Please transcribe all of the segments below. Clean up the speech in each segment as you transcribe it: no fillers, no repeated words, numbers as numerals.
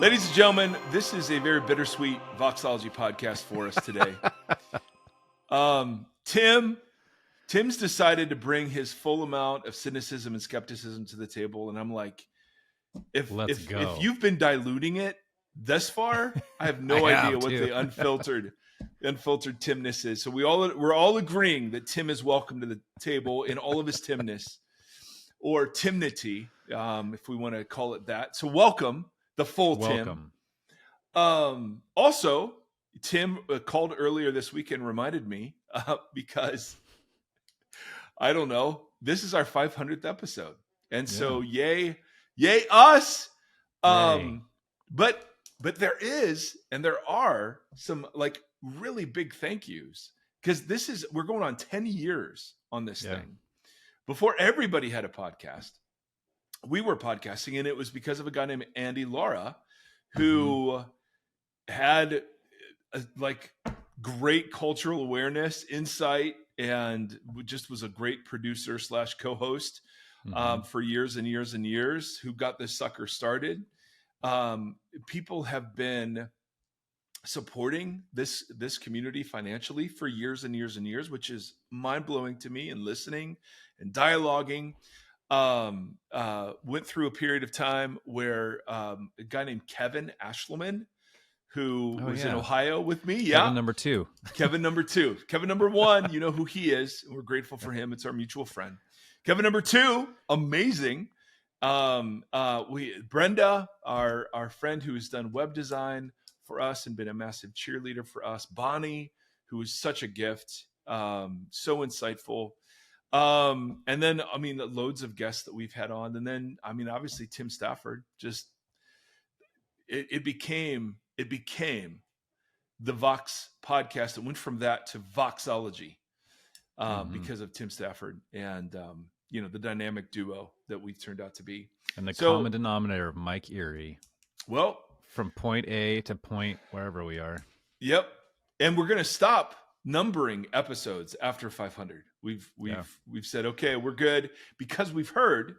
Ladies and gentlemen, this is a very bittersweet Voxology podcast for us today. Tim's decided to bring his full amount of cynicism and skepticism to the table, and I'm like, if you've been diluting it thus far, I have no idea what the unfiltered Timness is. So we're all agreeing that Tim is welcome to the table in all of his Timness, or Timnity, if we want to call it that. So welcome. The full Tim. Also, Tim called earlier this week and reminded me because I don't know. This is our 500th episode, and so yay us. But there are some like really big thank yous because we're going on 10 years on this thing. Before everybody had a podcast, we were podcasting, and it was because of a guy named Andy Lara who had great cultural awareness, insight, and just was a great producer / co-host for years and years and years, who got this sucker started. People have been supporting this community financially for years and years and years, which is mind-blowing to me, and listening and dialoguing. Went through a period of time where a guy named Kevin Ashleman, who was in Ohio with me. Kevin number 2. Kevin number 2. Kevin number 1, you know who he is. And we're grateful for him. It's our mutual friend. Kevin number 2, amazing. Brenda, our friend who has done web design for us and been a massive cheerleader for us. Bonnie, who is such a gift, so insightful. And then, loads of guests that we've had on. And then, obviously Tim Stafford, just, it became the Vox podcast. It went from that to Voxology, because of Tim Stafford and, the dynamic duo that we've turned out to be. And the common denominator of Mike Erie. Well, from point A to point wherever we are. Yep. And we're going to stop numbering episodes after 500. We've said, okay, we're good, because we've heard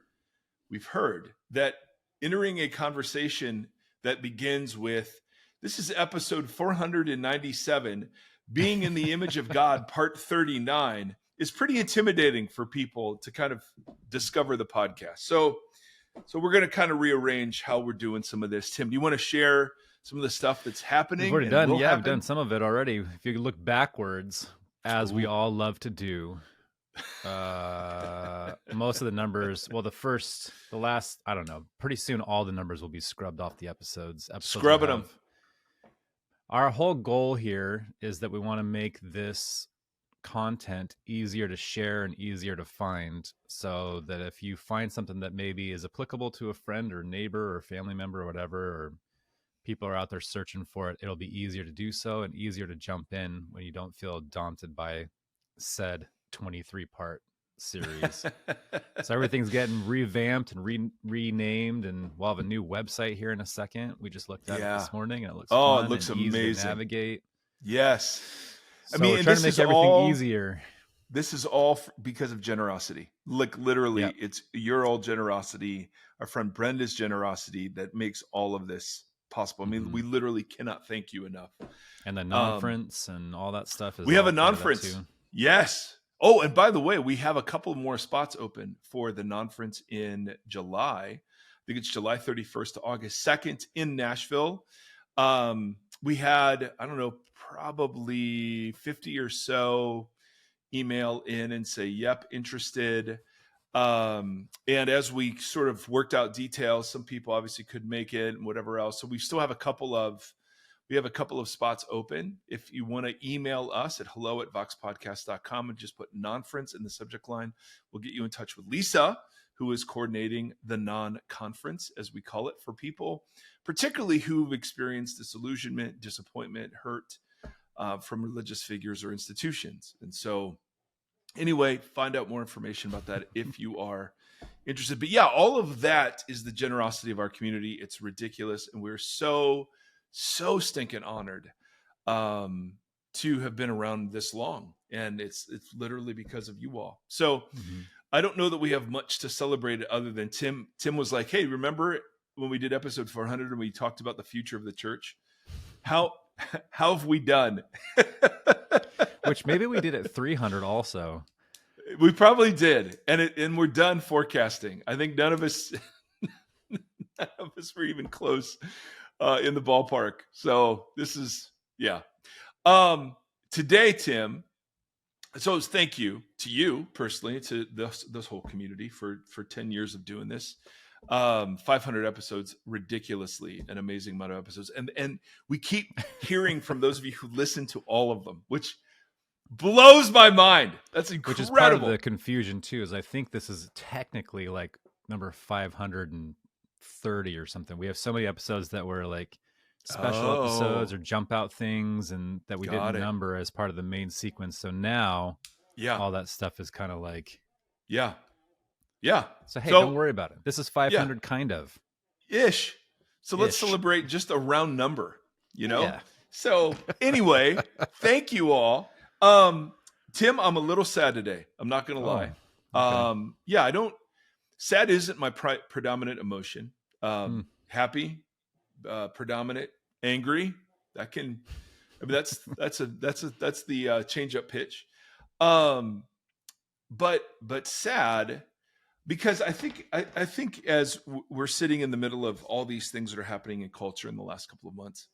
that entering a conversation that begins with, this is episode 497, being in the image of God, part 39, is pretty intimidating for people to kind of discover the podcast. So we're going to kind of rearrange how we're doing some of this. Tim, do you want to share some of the stuff that's happening? We've already done. Yeah, I've done some of it already. If you look backwards, as we all love to do, most of the numbers, the last, I don't know, pretty soon all the numbers will be scrubbed off the episodes. Scrubbing them. Our whole goal here is that we want to make this content easier to share and easier to find, so that if you find something that maybe is applicable to a friend or neighbor or family member or whatever, or people are out there searching for it, it'll be easier to do so and easier to jump in when you don't feel daunted by said 23-part series. So everything's getting revamped and renamed, and we'll have a new website here in a second. We just looked at it this morning, and it looks fun, it looks and easy amazing to navigate. Yes. So we're trying to make everything easier. This is all because of generosity. Like literally, It's your all generosity, our friend Brenda's generosity, that makes all of this possible. We literally cannot thank you enough. And the non-frints and all that stuff. We have a non-frints. Yes. Oh, and by the way, we have a couple more spots open for the non-frints in July. I think it's July 31st to August 2nd in Nashville. We had, I don't know, probably 50 or so email in and say, yep, interested. And as we sort of worked out details, some people obviously could make it and whatever else. So we still have a couple of spots open. If you want to email us at hello@voxpodcast.com and just put non-frints in the subject line, we'll get you in touch with Lisa, who is coordinating the non-conference, as we call it, for people, particularly who've experienced disillusionment, disappointment, hurt from religious figures or institutions. And so anyway, find out more information about that if you are interested. But yeah, all of that is the generosity of our community. It's ridiculous. And we're so stinking honored to have been around this long. And it's literally because of you all. So I don't know that we have much to celebrate other than Tim was like, hey, remember when we did episode 400 and we talked about the future of the church. How have we done? Which maybe we did at 300 also. We probably did, and we're done forecasting. I think none of us were even close in the ballpark. So this is today, Tim. So thank you to you personally, to this whole community for 10 years of doing this. 500 episodes, ridiculously an amazing amount of episodes, and we keep hearing from those of you who listen to all of them, which blows my mind. That's incredible. Which is part of the confusion too, is I think this is technically like number 530 or something. We have so many episodes that were like special episodes or jump out things, and that we didn't number as part of the main sequence. So now all that stuff is kind of like so hey, don't worry about it. This is 500 kind of ish. So let's celebrate just a round number, So anyway, thank you all. Tim, I'm a little sad today. I'm not going to lie. Okay. Sad isn't my predominant emotion. Happy, predominant, angry. That's the change up pitch. But sad, because I think as we're sitting in the middle of all these things that are happening in culture in the last couple of months,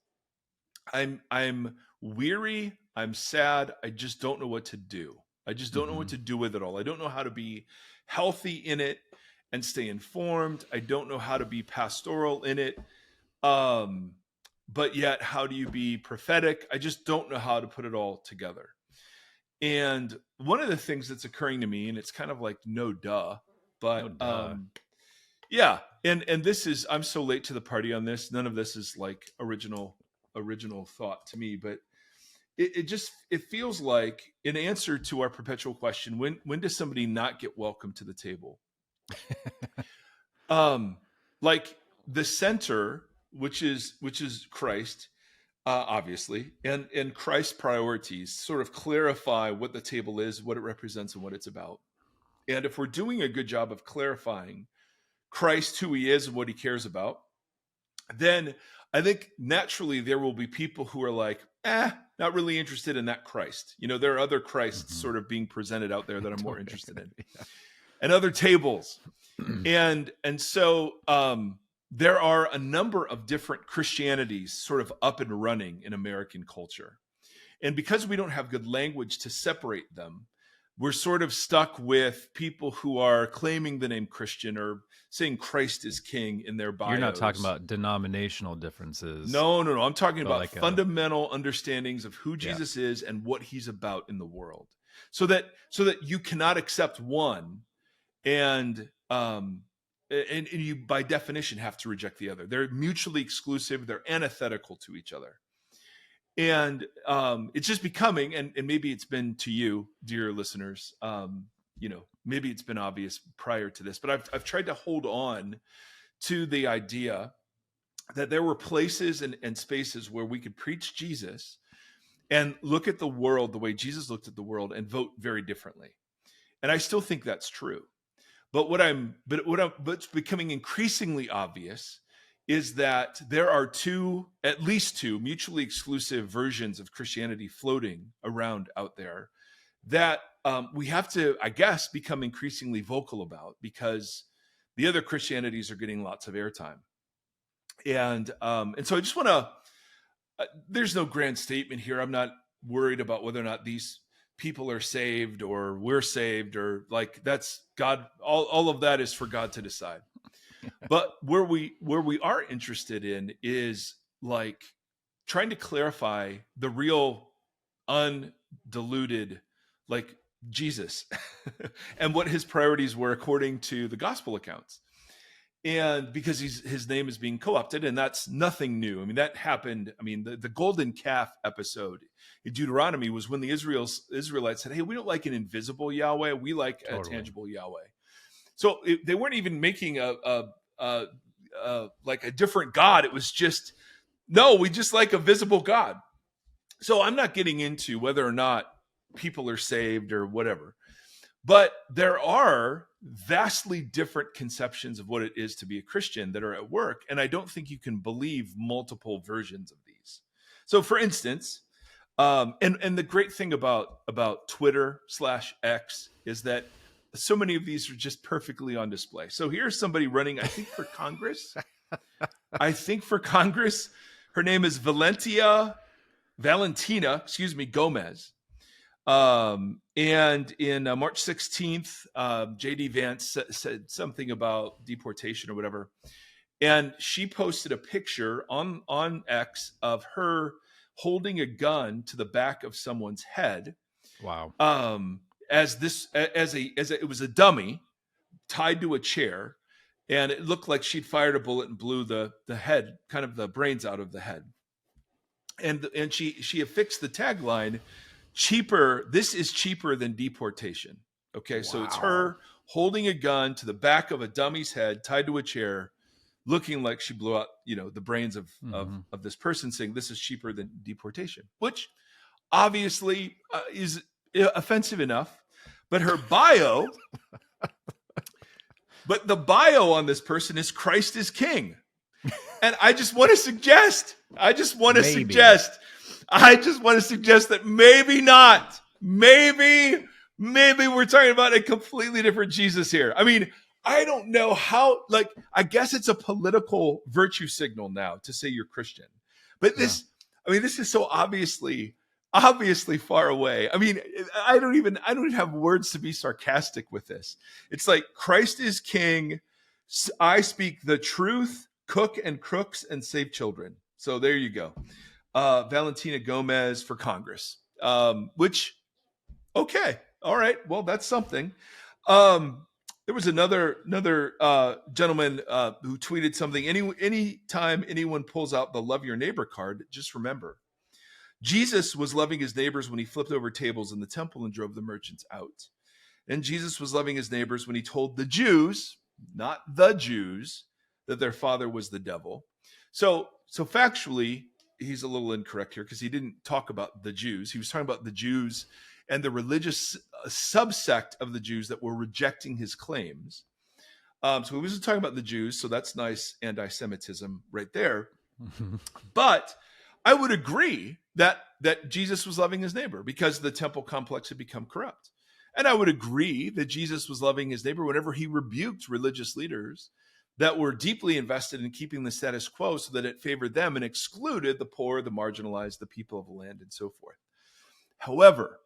I'm weary. I'm sad. I just don't know what to do. I just don't know what to do with it all. I don't know how to be healthy in it and stay informed. I don't know how to be pastoral in it. But yet, how do you be prophetic? I just don't know how to put it all together. And one of the things that's occurring to me, and it's kind of like no duh, but and this is, I'm so late to the party on this. None of this is like original thought to me, but it feels like an answer to our perpetual question: when does somebody not get welcome to the table? Like the center, which is Christ, obviously, and Christ's priorities sort of clarify what the table is, what it represents, and what it's about. And if we're doing a good job of clarifying Christ, who he is and what he cares about, then I think naturally there will be people who are like, not really interested in that Christ. There are other Christs sort of being presented out there that I'm more interested in, and other tables. And so there are a number of different Christianities sort of up and running in American culture. And because we don't have good language to separate them, we're sort of stuck with people who are claiming the name Christian or saying Christ is king in their bios. You're not talking about denominational differences. No. I'm talking about like fundamental understandings of who Jesus is and what he's about in the world. So that you cannot accept one and you by definition have to reject the other. They're mutually exclusive. They're antithetical to each other. And it's just becoming, and maybe it's been to you, dear listeners, maybe it's been obvious prior to this, but I've tried to hold on to the idea that there were places and spaces where we could preach Jesus and look at the world the way Jesus looked at the world and vote very differently. And I still think that's true. But what's becoming increasingly obvious is that there are at least two mutually exclusive versions of Christianity floating around out there that we have to, I guess, become increasingly vocal about, because the other Christianities are getting lots of airtime. And so I just want to, there's no grand statement here. I'm not worried about whether or not these people are saved or we're saved, or like that's God. All of that is for God to decide. But where we are interested in is like trying to clarify the real undiluted, like Jesus and what his priorities were according to the gospel accounts. And because his name is being co-opted, and that's nothing new. I mean, that happened. I mean, the golden calf episode in Deuteronomy was when the Israelites said, hey, we don't like an invisible Yahweh. We like a tangible Yahweh. So they weren't even making like a different God. It was just, no, we just like a visible God. So I'm not getting into whether or not people are saved or whatever, but there are vastly different conceptions of what it is to be a Christian that are at work. And I don't think you can believe multiple versions of these. So for instance, and the great thing about Twitter/X is that so many of these are just perfectly on display. So here's somebody running, I think, for Congress. Her name is Valentina, Gomez. And in March 16th, JD Vance said something about deportation or whatever. And she posted a picture on X of her holding a gun to the back of someone's head. Wow. It was a dummy tied to a chair, and it looked like she'd fired a bullet and blew the head, kind of the brains out of the head. And she affixed the tagline, cheaper. This is cheaper than deportation. Okay. Wow. So it's her holding a gun to the back of a dummy's head tied to a chair, looking like she blew out, the brains of this person, saying this is cheaper than deportation, which obviously is offensive enough. But her bio, but the bio on this person is Christ is King. And I just want to suggest that maybe not. Maybe we're talking about a completely different Jesus here. I mean, I don't know how, I guess it's a political virtue signal now to say you're Christian. But this is so obviously far away. I mean, I don't even have words to be sarcastic with this. It's like, Christ is King. I speak the truth, cook and crooks, and save children. So there you go. Valentina Gomez for Congress, which, okay. All right. Well, that's something. There was another gentleman who tweeted something. Anytime anyone pulls out the love your neighbor card, just remember, Jesus was loving his neighbors when he flipped over tables in the temple and drove the merchants out. And Jesus was loving his neighbors when he told the Jews, not the Jews, that their father was the devil. So factually, he's a little incorrect here because he didn't talk about the Jews. He was talking about the Jews and the religious subsect of the Jews that were rejecting his claims. So he wasn't talking about the Jews, so that's nice anti-Semitism right there. But I would agree that Jesus was loving his neighbor because the temple complex had become corrupt. And I would agree that Jesus was loving his neighbor whenever he rebuked religious leaders that were deeply invested in keeping the status quo so that it favored them and excluded the poor, the marginalized, the people of the land, and so forth. However,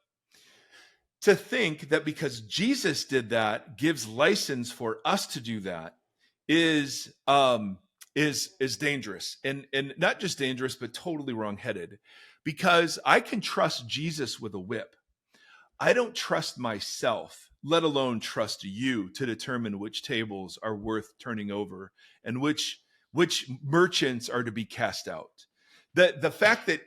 to think that because Jesus did that gives license for us to do that is dangerous, and not just dangerous, but totally wrongheaded. Because I can trust Jesus with a whip. I don't trust myself, let alone trust you to determine which tables are worth turning over and which merchants are to be cast out. The fact that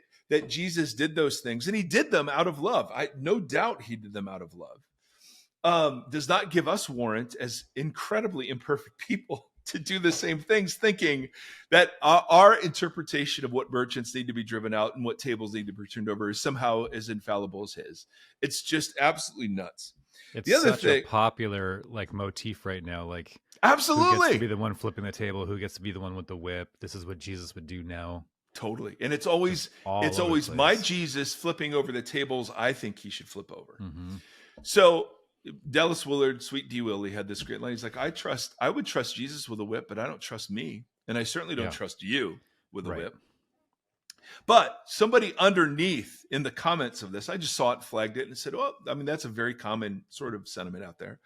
Jesus did those things, and he did them out of love. No doubt he did them out of love. Does not give us warrant as incredibly imperfect people to do the same things, thinking that our interpretation of what merchants need to be driven out and what tables need to be turned over is somehow as infallible as his. It's just absolutely nuts. It's such a popular motif right now. Absolutely, who gets to be the one flipping the table? Who gets to be the one with the whip? This is what Jesus would do now. Totally. And it's always my Jesus flipping over the tables I think he should flip over. Mm-hmm. So Dallas Willard, Sweet D. Willie, had this great line. He's like, I would trust Jesus with a whip, but I don't trust me. And I certainly don't trust you with a whip. But somebody underneath in the comments of this, I just saw it, flagged it, and said, well, I mean, that's a very common sort of sentiment out there.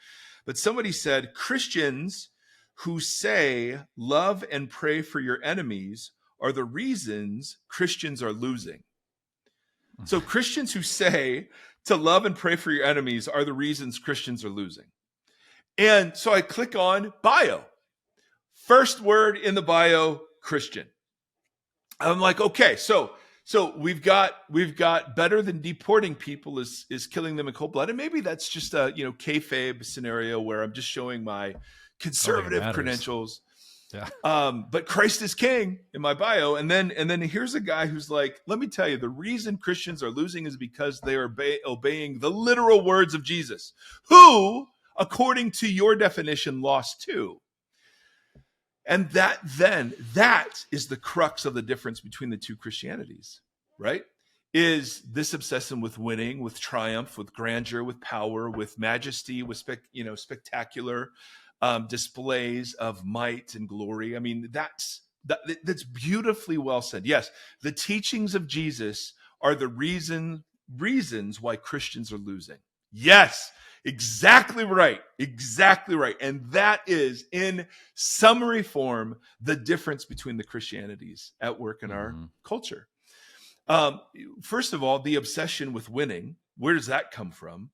But somebody said, Christians who say love and pray for your enemies are the reasons Christians are losing. So Christians who say to love and pray for your enemies are the reasons Christians are losing. And so I click on bio. First word in the bio, Christian. I'm like, okay, so we've got better than deporting people is killing them in cold blood. And maybe that's just a kayfabe scenario where I'm just showing my conservative credentials. Yeah. But Christ is King in my bio. And then here's a guy who's like, let me tell you, the reason Christians are losing is because they are obeying the literal words of Jesus, who according to your definition, lost too. And that is the crux of the difference between the two Christianities, right? Is this obsession with winning, with triumph, with grandeur, with power, with majesty, with spectacular displays of might and glory. I mean, that's beautifully well said. Yes, the teachings of Jesus are the reasons why Christians are losing. Yes, exactly right. Exactly right. And that is, in summary form, the difference between the Christianities at work in our culture. First of all, the obsession with winning. Where does that come from?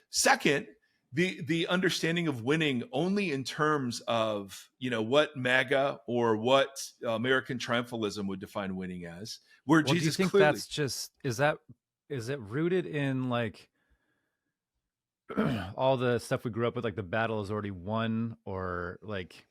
Second, the understanding of winning only in terms of, what MAGA or what American triumphalism would define winning as, where Well, Jesus do you think clearly... that's just, is it rooted in like all the stuff we grew up with, like the battle is already won, or like,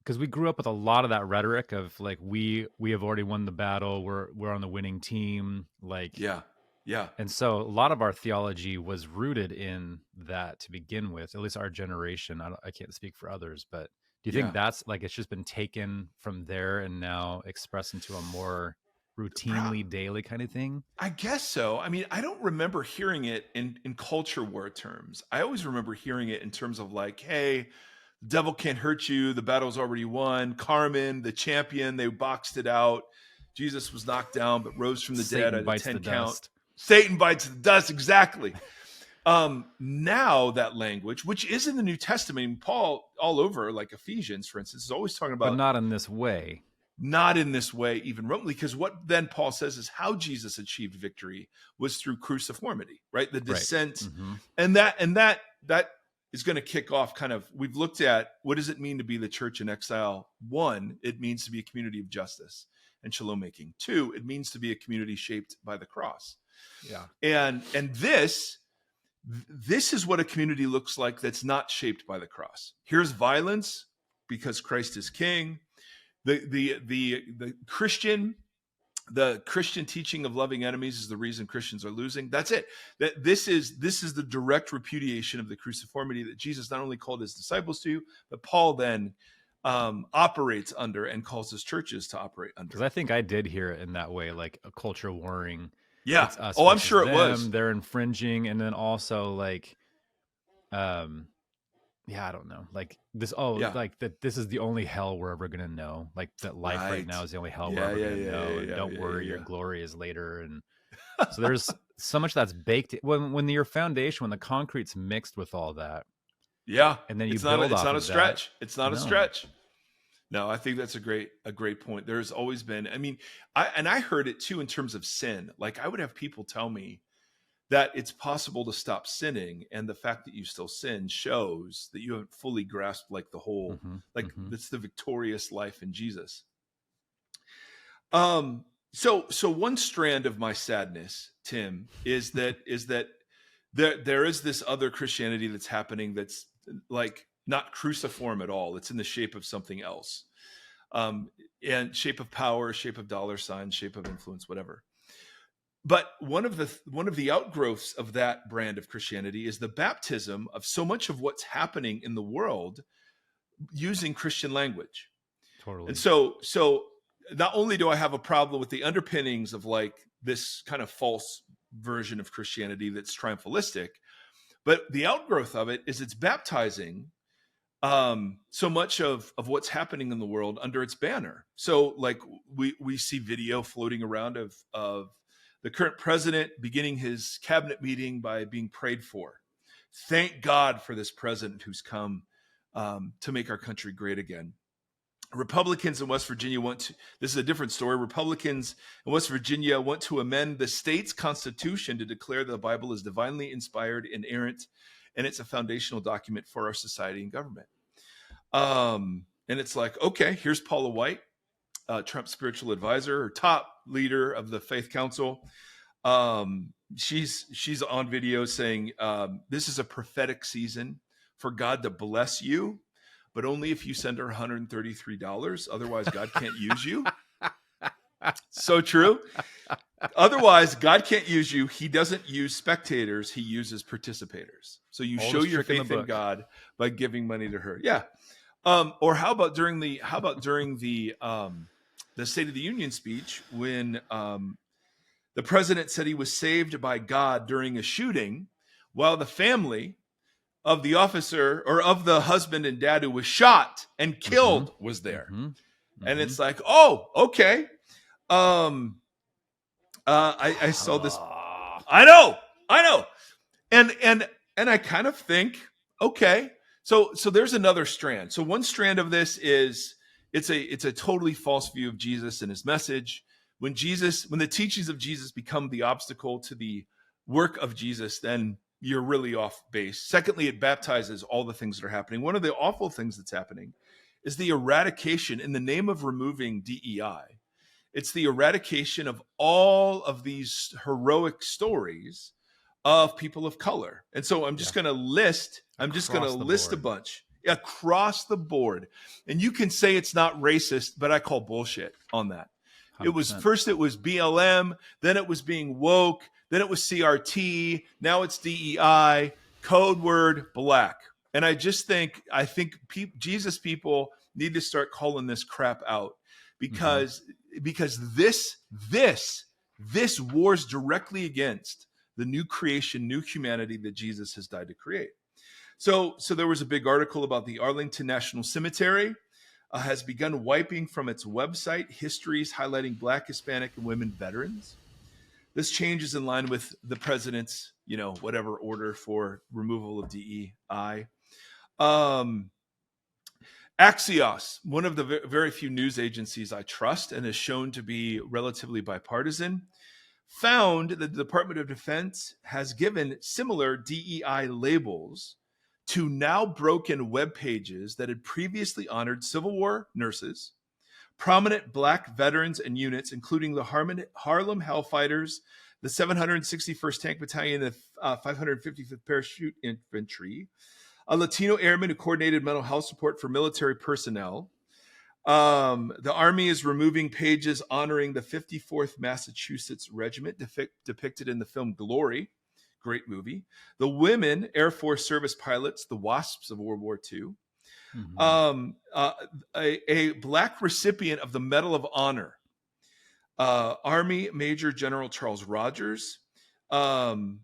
because we grew up with a lot of that rhetoric of like, we have already won the battle, we're on the winning team, like, Yeah. and so a lot of our theology was rooted in that to begin with, at least our generation. I can't speak for others, but do you think that's like, it's just been taken from there and now expressed into a more routinely daily kind of thing? I guess so. I mean, I don't remember hearing it in culture war terms. I always remember hearing it in terms of like, hey, the devil can't hurt you. The battle's already won. Carmen, the champion, they boxed it out. Jesus was knocked down, but rose from the dead at a 10 count. Dust. Satan bites the dust. Exactly. Now that language, which is in the New Testament, Paul all over, like Ephesians, for instance, is always talking about, but not in this way. Not in this way, even remotely, because what then Paul says is how Jesus achieved victory was through cruciformity, right? The descent, and that is going to kick off kind of. We've looked at what does it mean to be the church in exile. One, it means to be a community of justice and shalom making. Two, it means to be a community shaped by the cross. Yeah, and this is what a community looks like that's not shaped by the cross. Here's violence because Christ is king. The Christian teaching of loving enemies is the reason Christians are losing. That's it. That this is the direct repudiation of the cruciformity that Jesus not only called his disciples to, but Paul then operates under and calls his churches to operate under. Because I think I did hear it in that way, like a culture warring. Yeah. It's us I'm sure them, it was. They're infringing, and then also like, I don't know, like this. Like that. This is the only hell we're ever gonna know. Like that life right now is the only hell we're ever gonna know. And don't worry, your glory is later. And so there's so much that's baked when your foundation, when the concrete's mixed with all that. Yeah, and then you it's build not a stretch. That. It's not a stretch. No, I think that's a great point. There's always been. I mean, I heard it too in terms of sin. Like I would have people tell me that it's possible to stop sinning, and the fact that you still sin shows that you haven't fully grasped like the whole, that's the victorious life in Jesus. So one strand of my sadness, Tim, is that there is this other Christianity that's happening that's like not cruciform at all. It's in the shape of something else, and shape of power, shape of dollar signs, shape of influence, whatever. But one of the outgrowths of that brand of Christianity is the baptism of so much of what's happening in the world using Christian language. Totally. And so not only do I have a problem with the underpinnings of like this kind of false version of Christianity that's triumphalistic, but the outgrowth of it is it's baptizing so much of what's happening in the world under its banner. So like we see video floating around of the current president beginning his cabinet meeting by being prayed for. Thank God for this president who's come to make our country great again. Republicans in West Virginia this is a different story. Republicans in West Virginia want to amend the state's constitution to declare the Bible is divinely inspired, inerrant, and it's a foundational document for our society and government. And it's like, okay, here's Paula White, Trump's spiritual advisor, or top leader of the Faith Council. She's on video saying this is a prophetic season for God to bless you, but only if you send her $133. Otherwise, God can't use you. So true. Otherwise, God can't use you. He doesn't use spectators. He uses participators. So you show Oldest your trick in the faith in book. God by giving money to her. Yeah. Or how about during the State of the Union speech when the president said he was saved by God during a shooting, while the family of the officer or of the husband and dad who was shot and Mm-hmm. killed was there. Mm-hmm. And Mm-hmm. it's like, oh, okay. Um, I saw this. I know, and I kind of think, okay, so there's another strand. So one strand of this is it's a totally false view of Jesus and his message. When the teachings of Jesus become the obstacle to the work of Jesus, then you're really off base. Secondly, it baptizes all the things that are happening. One of the awful things that's happening is the eradication in the name of removing DEI. It's the eradication of all of these heroic stories of people of color. And so I'm just going to list Across the a board. bunch across the board. And you can say it's not racist, but I call bullshit on that. 100%. It was BLM, then it was being woke, then it was CRT, now it's DEI, code word black. And I think Jesus people need to start calling this crap out because this wars directly against the new creation, new humanity that Jesus has died to create. So there was a big article about the Arlington National Cemetery has begun wiping from its website histories highlighting Black, Hispanic, and women veterans. This change is in line with the president's, whatever order for removal of DEI. Axios, one of the very few news agencies I trust and is shown to be relatively bipartisan, found that the Department of Defense has given similar DEI labels to now broken web pages that had previously honored Civil War nurses, prominent Black veterans and units, including the Harlem Hellfighters, the 761st Tank Battalion, the 555th Parachute Infantry, a Latino airman who coordinated mental health support for military personnel. The Army is removing pages honoring the 54th Massachusetts Regiment depicted in the film Glory. Great movie. The women Air Force service pilots, the WASPs of World War II. A Black recipient of the Medal of Honor, Army Major General Charles Rogers. The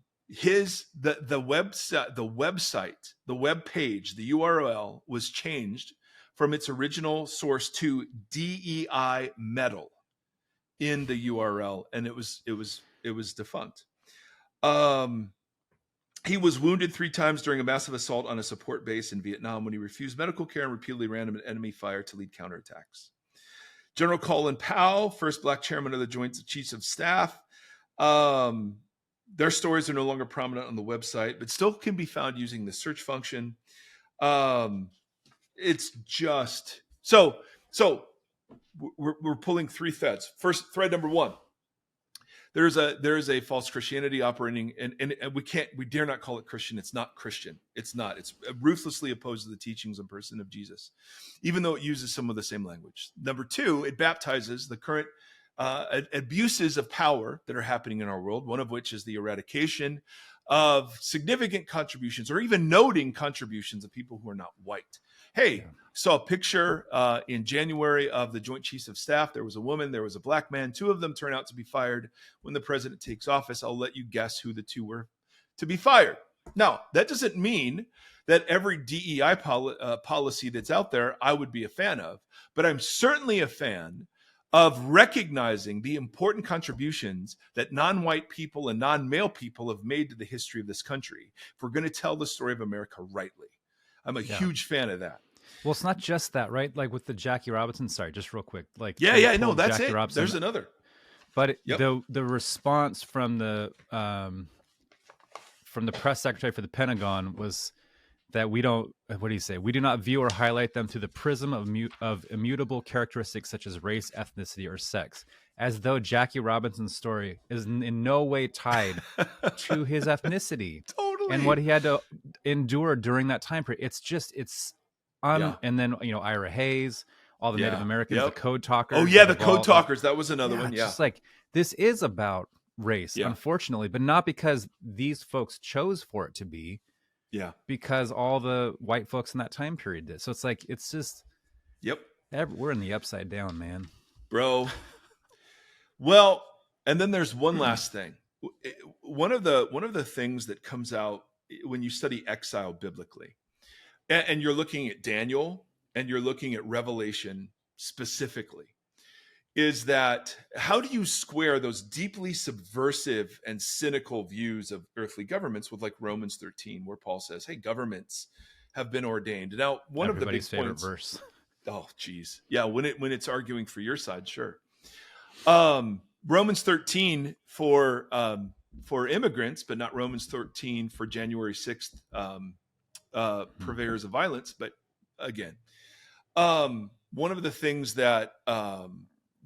website, the web page, the URL was changed from its original source to DEI medal in the URL, and it was defunct. He was wounded 3 times during a massive assault on a support base in Vietnam when he refused medical care and repeatedly ran enemy fire to lead counterattacks. General Colin Powell, first Black chairman of the Joint Chiefs of Staff. Their stories are no longer prominent on the website, but still can be found using the search function. It's just so we're pulling 3 threads. First, thread number 1. There is a false Christianity operating, and we dare not call it Christian. It's not Christian. It's not. It's ruthlessly opposed to the teachings and person of Jesus, even though it uses some of the same language. Number 2, it baptizes the current abuses of power that are happening in our world, one of which is the eradication of significant contributions or even noting contributions of people who are not white. Hey, saw a picture in January of the Joint Chiefs of Staff. There was a woman, there was a Black man. 2 of them turn out to be fired when the president takes office. I'll let you guess who the 2 were to be fired. Now, that doesn't mean that every DEI policy that's out there I would be a fan of, but I'm certainly a fan of recognizing the important contributions that non-white people and non-male people have made to the history of this country. If we're going to tell the story of America rightly, I'm a huge fan of that. Well, it's not just that, right? Like with the Jackie Robinson, sorry, just real quick. Like no, that's Jackie it. Robinson, There's another. But the response from the press secretary for the Pentagon was that we don't, what do you say? We do not view or highlight them through the prism of immutable characteristics such as race, ethnicity, or sex, as though Jackie Robinson's story is in no way tied to his ethnicity. Totally. And what he had to endure during that time period. It's just, and then, Ira Hayes, all the Native Yeah. Americans, the Yep. code talkers. Oh yeah, that the have code all, talkers. That was another one. it's Yeah. just like, this is about race, Yeah. unfortunately, but not because these folks chose for it to be, Yeah. because all the white folks in that time period did. So it's like, it's just, Yep. we're in the upside down, man. Bro. Well, and then there's one last thing. One of the things that comes out when you study exile biblically, and you're looking at Daniel and you're looking at Revelation specifically, is that how do you square those deeply subversive and cynical views of earthly governments with like Romans 13, where Paul says, hey, governments have been ordained. Now, one Everybody's of the big favorite points, verse. oh geez, yeah, when it's arguing for your side, sure. Romans 13 for immigrants, but not Romans 13 for January 6th purveyors of violence. But again, one of the things that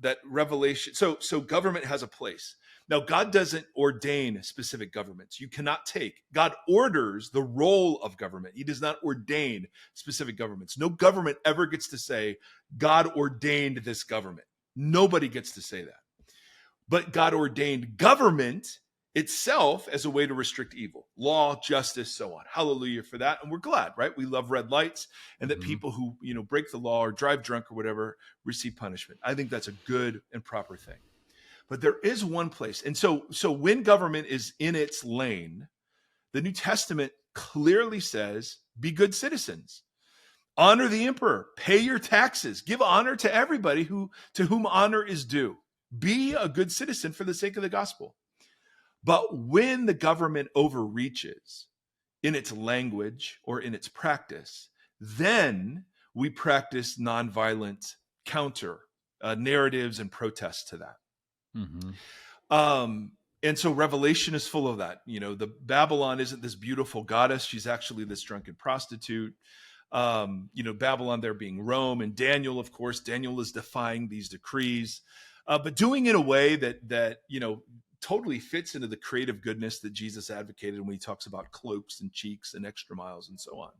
that Revelation, so government has a place. Now, God doesn't ordain specific governments. You cannot take, God orders the role of government. He does not ordain specific governments. No government ever gets to say, God ordained this government. Nobody gets to say that. But God ordained government itself as a way to restrict evil, law, justice, so on. Hallelujah for that. And we're glad, right? We love red lights, and that people who, break the law or drive drunk or whatever receive punishment. I think that's a good and proper thing. But there is one place. And so when government is in its lane, the New Testament clearly says, be good citizens. Honor the emperor, pay your taxes, give honor to everybody to whom honor is due. Be a good citizen for the sake of the gospel. But when the government overreaches in its language or in its practice, then we practice nonviolent counter narratives and protests to that. And so Revelation is full of that. The Babylon isn't this beautiful goddess. She's actually this drunken prostitute. Babylon there being Rome, and Daniel, of course, Daniel is defying these decrees, but doing it in a way that totally fits into the creative goodness that Jesus advocated when he talks about cloaks and cheeks and extra miles and so on.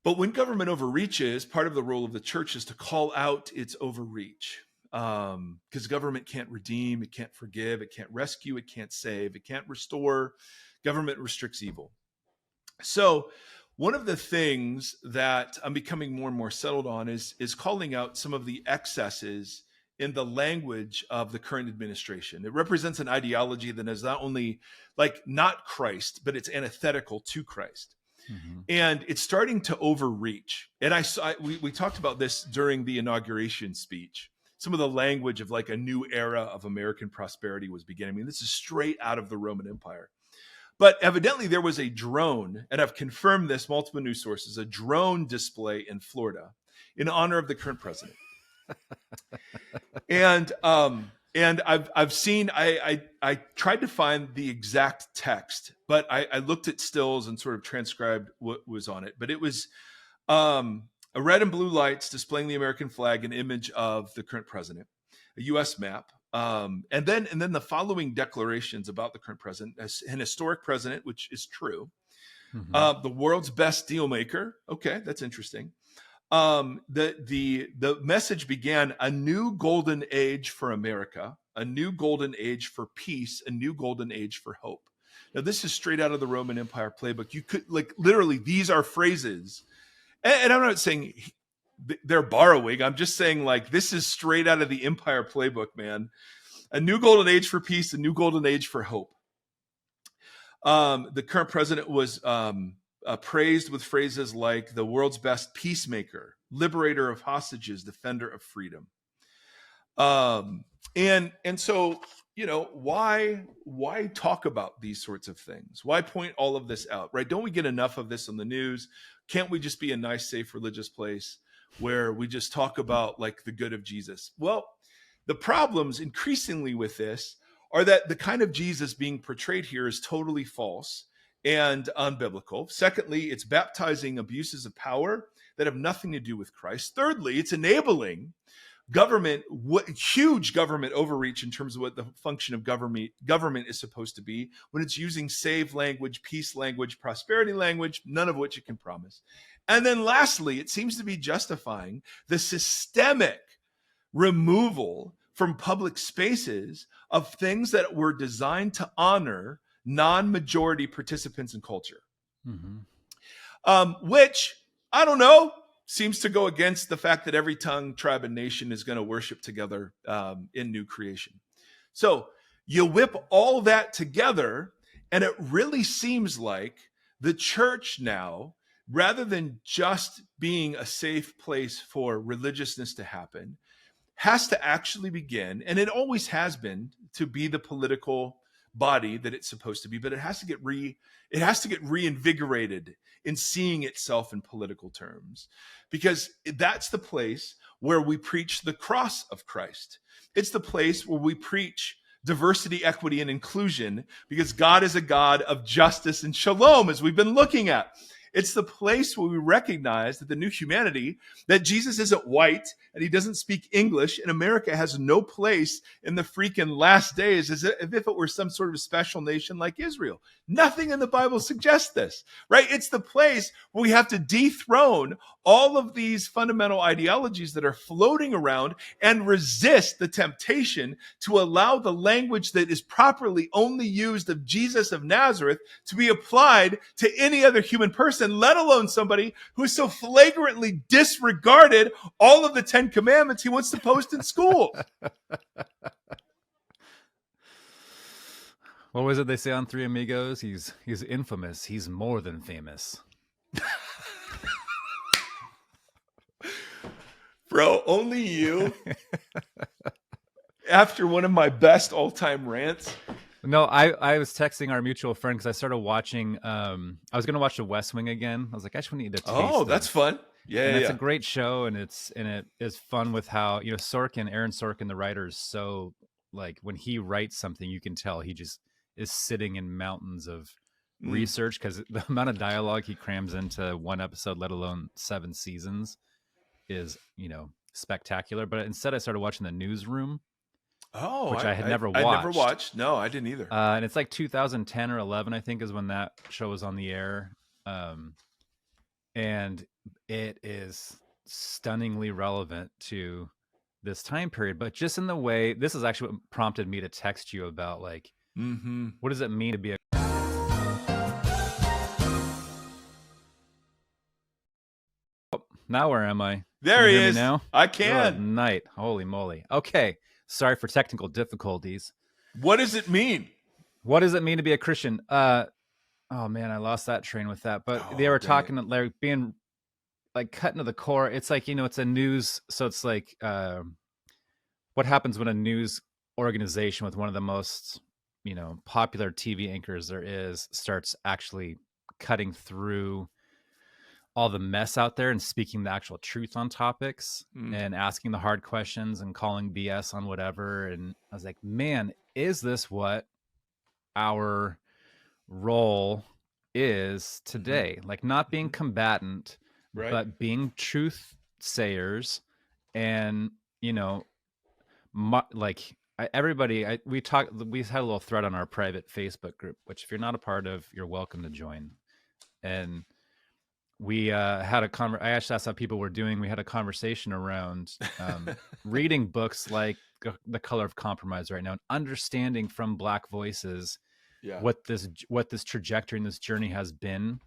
But when government overreaches, part of the role of the church is to call out its overreach, because government can't redeem, it can't forgive, it can't rescue, it can't save, it can't restore. Government restricts evil. So one of the things that I'm becoming more and more settled on is calling out some of the excesses in the language of the current administration. It represents an ideology that is not only not Christ, but it's antithetical to Christ. And it's starting to overreach. And we talked about this during the inauguration speech. Some of the language of a new era of American prosperity was beginning. I mean, this is straight out of the Roman Empire. But evidently there was a drone, and I've confirmed this, multiple news sources, a drone display in Florida in honor of the current president. And I've seen, I tried to find the exact text, but I looked at stills and sort of transcribed what was on it. But it was a red and blue lights displaying the American flag, an image of the current president, a U.S. map. And then the following declarations about the current president: as an historic president, which is true, the world's best deal maker. Okay, that's interesting. The message began: a new golden age for America, a new golden age for peace, a new golden age for hope. Now, this is straight out of the Roman Empire playbook. You could literally, these are phrases, and I'm not saying they're borrowing. I'm just saying this is straight out of the Empire playbook, man. A new golden age for peace, a new golden age for hope. The current president was praised with phrases like the world's best peacemaker, liberator of hostages, defender of freedom. And so, why talk about these sorts of things? Why point all of this out, right? Don't we get enough of this on the news? Can't we just be a nice, safe, religious place where we just talk about the good of Jesus? Well, the problems increasingly with this are that the kind of Jesus being portrayed here is totally false and unbiblical. Secondly, it's baptizing abuses of power that have nothing to do with Christ. Thirdly, it's enabling government, huge government overreach in terms of what the function of government is supposed to be when it's using save language, peace language, prosperity language, none of which it can promise. And then lastly, it seems to be justifying the systemic removal from public spaces of things that were designed to honor non-majority participants in culture. Which, I don't know, seems to go against the fact that every tongue, tribe, and nation is going to worship together in new creation. So you whip all that together, and it really seems like the church now, rather than just being a safe place for religiousness to happen, has to actually begin, and it always has been, to be the political body that it's supposed to be, but it has to get reinvigorated in seeing itself in political terms, because that's the place where we preach the cross of Christ. It's the place where we preach diversity, equity, and inclusion, because God is a God of justice and shalom, as we've been looking at. It's the place where we recognize that the new humanity, that Jesus isn't white and he doesn't speak English, and America has no place in the freaking last days as if it were some sort of special nation like Israel. Nothing in the Bible suggests this, right? It's the place where we have to dethrone all of these fundamental ideologies that are floating around and resist the temptation to allow the language that is properly only used of Jesus of Nazareth to be applied to any other human person, let alone somebody who so flagrantly disregarded all of the 10 commandments he wants to post in schools. What was it they say on Three Amigos? He's infamous. He's more than famous. Bro, only you, after one of my best all-time rants. No, I was texting our mutual friend because I started watching. I was going to watch The West Wing again. I was like, I just need to taste. Oh, that's fun. Yeah, and it's yeah. a great show, and it is fun with how, you know, Aaron Sorkin, the writer, is so, like, when he writes something, you can tell he just is sitting in mountains of research, because the amount of dialogue he crams into one episode, let alone 7 seasons, is, you know, spectacular. But instead, I started watching The Newsroom. Oh, which I had never watched. I never watched. No, I didn't either. And it's like 2010 or 11, I think, is when that show was on the air. And it is stunningly relevant to this time period, but just in the way, this is actually what prompted me to text you about, like, what does it mean to be a... Oh, now where am I? There he is. Now? I can. Good night. Holy moly. Okay. Sorry for technical difficulties. What does it mean? What does it mean to be a Christian? Oh man, I lost that train with that. But they were talking, like, being like cutting to the core. It's like, you know, it's a news. So it's like, what happens when a news organization with one of the most, you know, popular TV anchors there is starts actually cutting through all the mess out there and speaking the actual truth on topics and asking the hard questions and calling BS on whatever. And I was like, man, is this what our role is today? Like, not being combatant, right, but being truth sayers. And, you know, we had a little thread on our private Facebook group, which if you're not a part of, you're welcome to join. And we had I actually asked how people were doing. We had a conversation around reading books like The Color of Compromise right now, and understanding from Black voices what this trajectory and this journey has been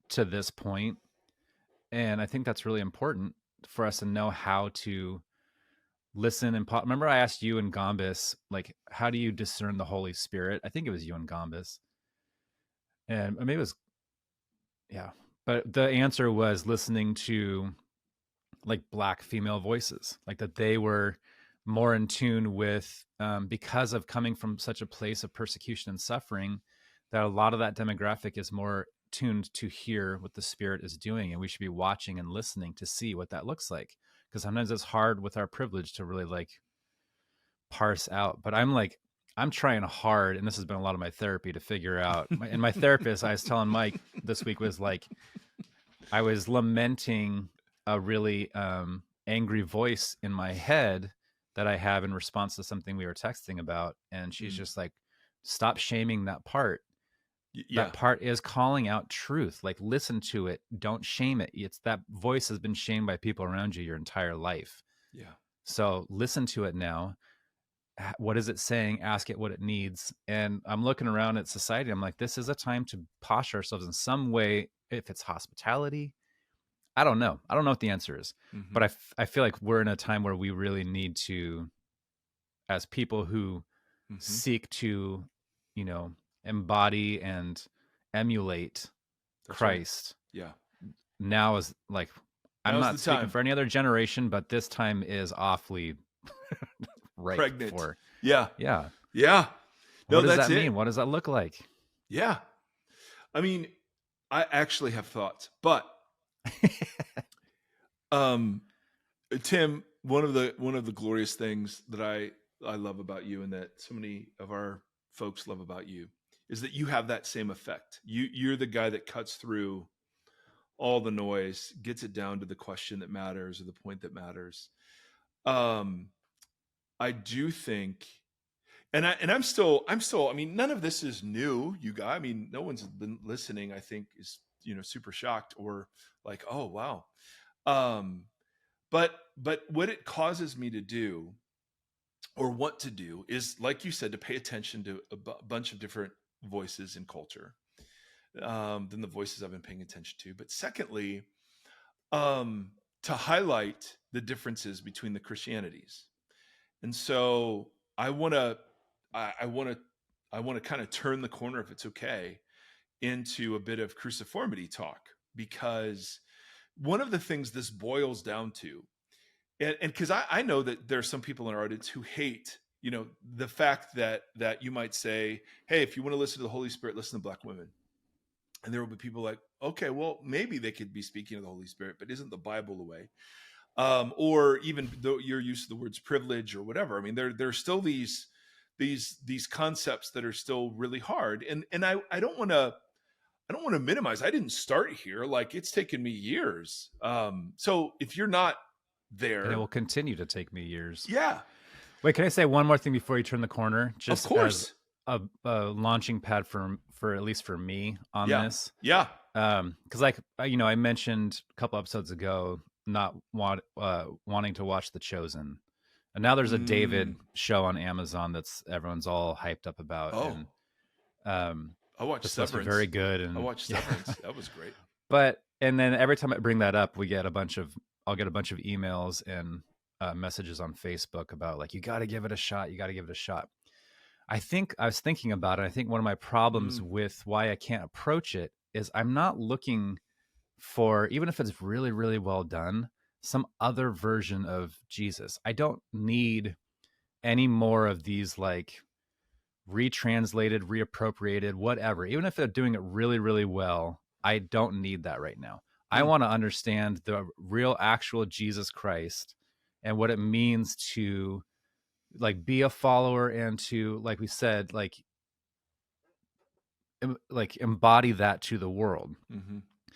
to this point. And I think that's really important for us to know how to listen. And remember, I asked you and Gombis, like, how do you discern the Holy Spirit? I think it was you and Gombis, and maybe it was, yeah. But the answer was listening to, like, Black female voices, like that they were more in tune with, because of coming from such a place of persecution and suffering, that a lot of that demographic is more tuned to hear what the Spirit is doing. And we should be watching and listening to see what that looks like. Because sometimes it's hard with our privilege to really, like, parse out. But I'm trying hard, and this has been a lot of my therapy to figure out. And my therapist, I was telling Mike this week, was like, I was lamenting a really angry voice in my head that I have in response to something we were texting about. And she's just like, stop shaming that part. Yeah. That part is calling out truth. Like, listen to it. Don't shame it. It's that voice has been shamed by people around you your entire life. Yeah. So listen to it now. What is it saying? Ask it what it needs. And I'm looking around at society. I'm like, this is a time to posture ourselves in some way. If it's hospitality, I don't know. I don't know what the answer is, Mm-hmm. but I feel like we're in a time where we really need to, as people who seek to, you know, embody and emulate That's right. Christ. Yeah. Now is like, I'm Now's not the speaking time. for any other generation, but this time is awfully ripe Pregnant. for, Yeah. yeah. Yeah. No, What does that's that it. mean? What does that look like? Yeah. I mean, I actually have thoughts, but Tim, one of the glorious things that I love about you, and that so many of our folks love about you, is that you have that same effect. You're the guy that cuts through all the noise, gets it down to the question that matters or the point that matters. I do think, and I'm still, I mean, none of this is new, you guys. I mean, no one's been listening, I think, is, super shocked or like, oh wow. But what it causes me to do or want to do is, like you said, to pay attention to a bunch of different voices in culture than the voices I've been paying attention to. But secondly, to highlight the differences between the Christianities. And so I want to, I want to, I want to kind of turn the corner, if it's okay, into a bit of cruciformity talk, because one of the things this boils down to, and because I know that there are some people in our audience who hate, the fact that you might say, hey, if you want to listen to the Holy Spirit, listen to Black women. And there will be people like, okay, well, maybe they could be speaking of the Holy Spirit, but isn't the Bible the way? Or even though your use of the words privilege or whatever. I mean, there's still these concepts that are still really hard. And I don't want to minimize. I didn't start here. Like, it's taken me years. So if you're not there, And it will continue to take me years. yeah, Wait, can I say one more thing before you turn the corner? of Just as course. a launching pad for at least for me on Yeah. this. Yeah. Because like, I mentioned a couple episodes ago not wanting to watch The Chosen, and now there's a David show on Amazon that's everyone's all hyped up about. Oh, And I watched this must be Severance. very good. And I watched Severance. That was great. And then every time I bring that up, I'll get a bunch of emails and messages on Facebook about like, you got to give it a shot. You got to give it a shot. I think I was thinking about it. I think one of my problems with why I can't approach it is I'm not looking for, even if it's really, really well done, some other version of Jesus. I don't need any more of these like retranslated, reappropriated, whatever. Even if they're doing it really, really well, I don't need that right now. I want to understand the real, actual Jesus Christ and what it means to like be a follower and to, like we said, like embody that to the world.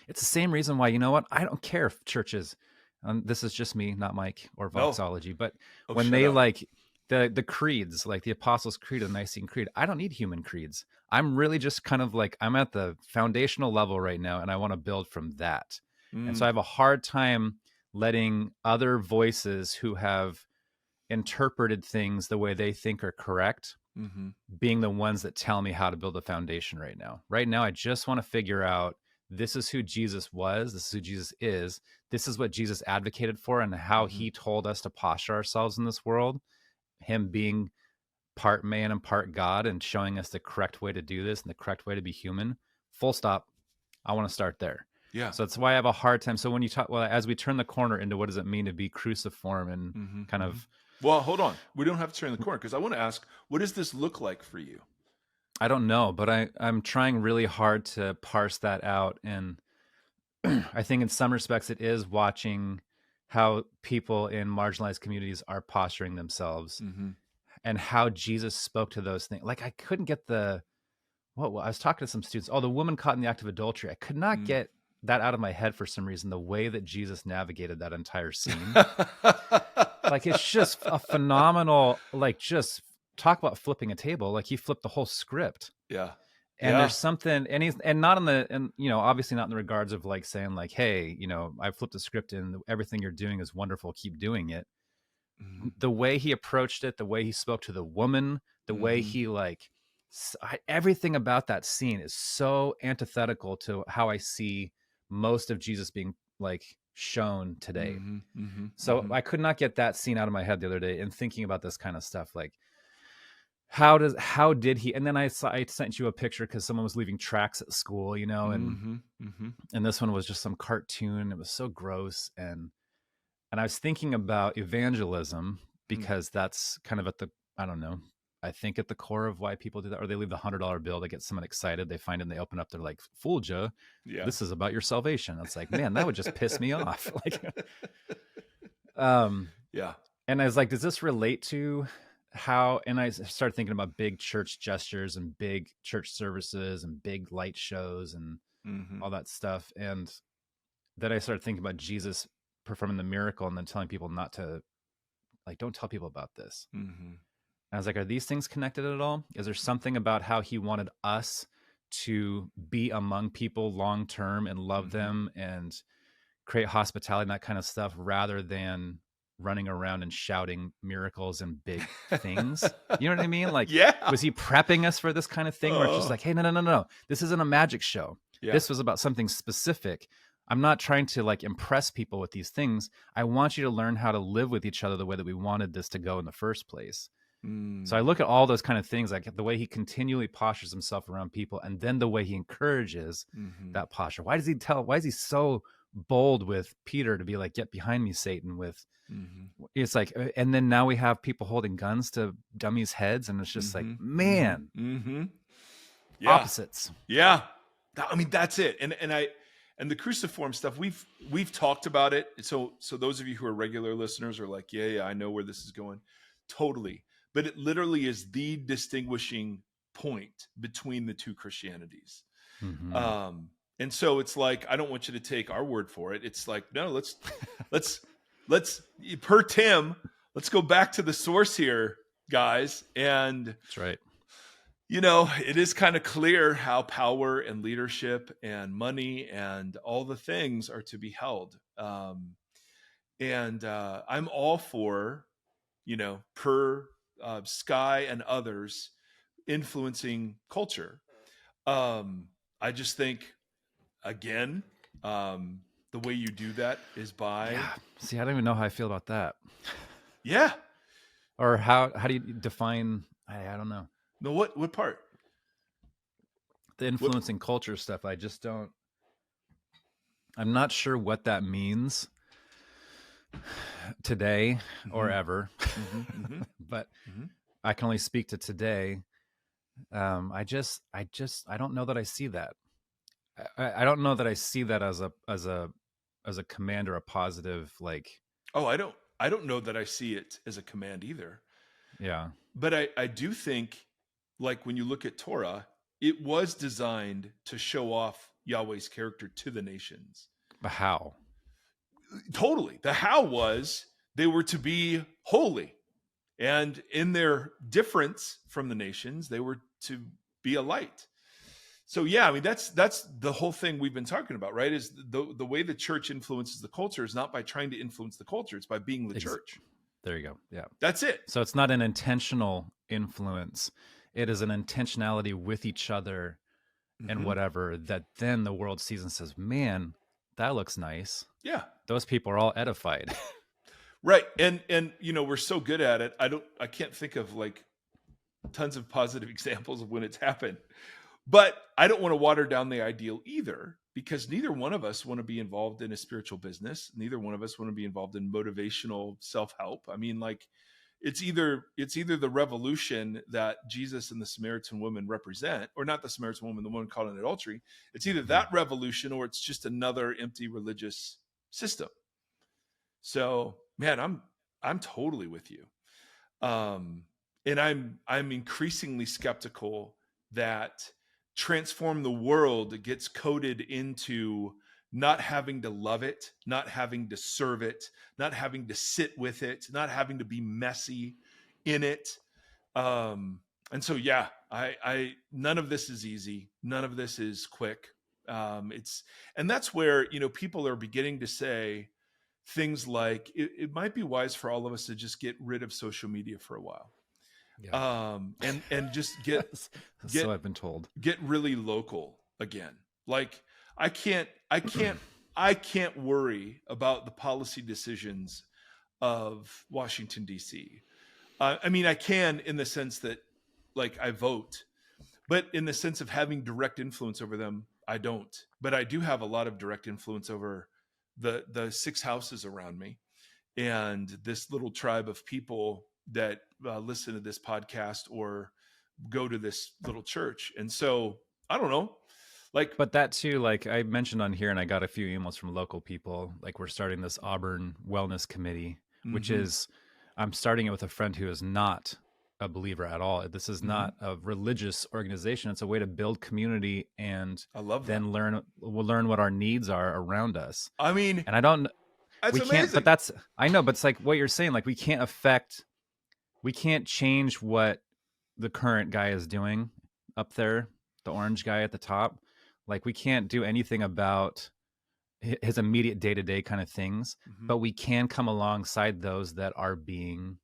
It's the same reason why, I don't care if churches, this is just me, not Mike or Voxology, but when they like the creeds, like the Apostles' Creed and the Nicene Creed, I don't need human creeds. I'm really just kind of like, I'm at the foundational level right now, and I want to build from that. And so I have a hard time letting other voices who have interpreted things the way they think are correct being the ones that tell me how to build a foundation right now. Right now, I just want to figure out, this is who Jesus was. This is who Jesus is. This is what Jesus advocated for and how he told us to posture ourselves in this world. Him being part man and part God and showing us the correct way to do this and the correct way to be human. Full stop. I want to start there. Yeah. So that's why I have a hard time. So when you talk, well, as we turn the corner into what does it mean to be cruciform and kind of. Well, hold on. We don't have to turn the corner, because I want to ask, what does this look like for you? I don't know, but I'm trying really hard to parse that out. And I think in some respects it is watching how people in marginalized communities are posturing themselves and how Jesus spoke to those things. Like, I couldn't get I was talking to some students. Oh, the woman caught in the act of adultery. I could not get that out of my head for some reason, the way that Jesus navigated that entire scene. Like, it's just a phenomenal, like, just talk about flipping a table. Like, he flipped the whole script. Yeah. And there's something, and he's, and not in the, and, you know, obviously not in the regards of like saying like, hey, you know, I flipped the script and everything you're doing is wonderful, keep doing it. Mm-hmm. The way he approached it, the way he spoke to the woman, the way he like, everything about that scene is so antithetical to how I see most of Jesus being like shown today. Mm-hmm. Mm-hmm. So Mm-hmm. I could not get that scene out of my head the other day, and thinking about this kind of stuff, like, how did he, and then I sent you a picture because someone was leaving tracks at school, you know, and Mm-hmm. Mm-hmm. and this one was just some cartoon. It was so gross, and I was thinking about evangelism, because that's kind of at the, I don't know, I think at the core of why people do that, or they leave the $100 bill to get someone excited. They find it and they open up, they're like, fooled you, Yeah. this is about your salvation. It's like, man, that would just piss me off. Like, Yeah. and I was like, does this relate to how, and I started thinking about big church gestures and big church services and big light shows and Mm-hmm. all that stuff. And then I started thinking about Jesus performing the miracle and then telling people not to, like, don't tell people about this. Mm-hmm. I was like, are these things connected at all? Is there something about how he wanted us to be among people long term and love them and create hospitality and that kind of stuff, rather than running around and shouting miracles and big things? You know what I mean? Like, Yeah. was he prepping us for this kind of thing where it's just like, hey, no, this isn't a magic show. Yeah. This was about something specific. I'm not trying to like impress people with these things. I want you to learn how to live with each other the way that we wanted this to go in the first place. So I look at all those kind of things, like the way he continually postures himself around people, and then the way he encourages that posture. Why is he so bold with Peter to be like, get behind me, Satan, with it's like, and then now we have people holding guns to dummies' heads, and it's just like, man, Yeah. opposites. Yeah. I mean, that's it. And the cruciform stuff, we've talked about it. So those of you who are regular listeners are like, yeah, I know where this is going. Totally. But it literally is the distinguishing point between the two Christianities. And so it's like, I don't want you to take our word for it. It's like, no, let's per Tim, let's go back to the source here, guys. And that's right. You know, it is kind of clear how power and leadership and money and all the things are to be held. And I'm all for, you know, per Sky and others influencing culture. I just think, again, the way you do that is by... Yeah. See, I don't even know how I feel about that. Yeah. Or how do you define, I don't know. No, what part? The influencing culture stuff. I just don't, I'm not sure what that means today or ever. But I can only speak to today. I don't know that I see that. I don't know that I see that as a command or a positive, like. Oh, I don't know that I see it as a command either. Yeah. But I do think, like, when you look at Torah, it was designed to show off Yahweh's character to the nations. But how? Totally. The how was they were to be holy. And in their difference from the nations, they were to be a light. So, yeah, I mean, that's the whole thing we've been talking about, right? Is the way the church influences the culture is not by trying to influence the culture. It's by being the church. There you go. Yeah. That's it. So it's not an intentional influence. It is an intentionality with each other and whatever, that then the world sees and says, man, that looks nice. Yeah. Those people are all edified. Right. And you know, we're so good at it. I can't think of like tons of positive examples of when it's happened. But I don't want to water down the ideal either, because neither one of us want to be involved in a spiritual business. Neither one of us want to be involved in motivational self-help. I mean, like, it's either the revolution that Jesus and the Samaritan woman represent, or not the Samaritan woman, the woman caught in adultery. It's either that revolution or it's just another empty religious system. So, man, I'm totally with you. And I'm increasingly skeptical that transform the world gets coded into not having to love it, not having to serve it, not having to sit with it, not having to be messy in it. And so, yeah, I none of this is easy. None of this is quick. And that's where, people are beginning to say things like, it might be wise for all of us to just get rid of social media for a while. Yeah. And just get So I've been told. get really local again. Like I can't worry about the policy decisions of Washington, D.C. I mean, I can in the sense that, like, I vote, but in the sense of having direct influence over them, I don't. But I do have a lot of direct influence over the 6 houses around me and this little tribe of people that listen to this podcast or go to this little church. And so I don't know, like, But that too, like I mentioned on here, and I got a few emails from local people. Like we're starting this Auburn Wellness Committee, which mm-hmm, is, I'm starting it with a friend who is not a believer at all. This is mm-hmm. not a religious organization. It's a way to build community and I love that. then we'll learn what our needs are around us. I mean, And I don't, that's we can't, amazing. but that's, I know, but it's like what you're saying, like we can't change what the current guy is doing up there, the orange guy at the top. Like we can't do anything about his immediate day-to-day kind of things, Mm-hmm. but we can come alongside those that are being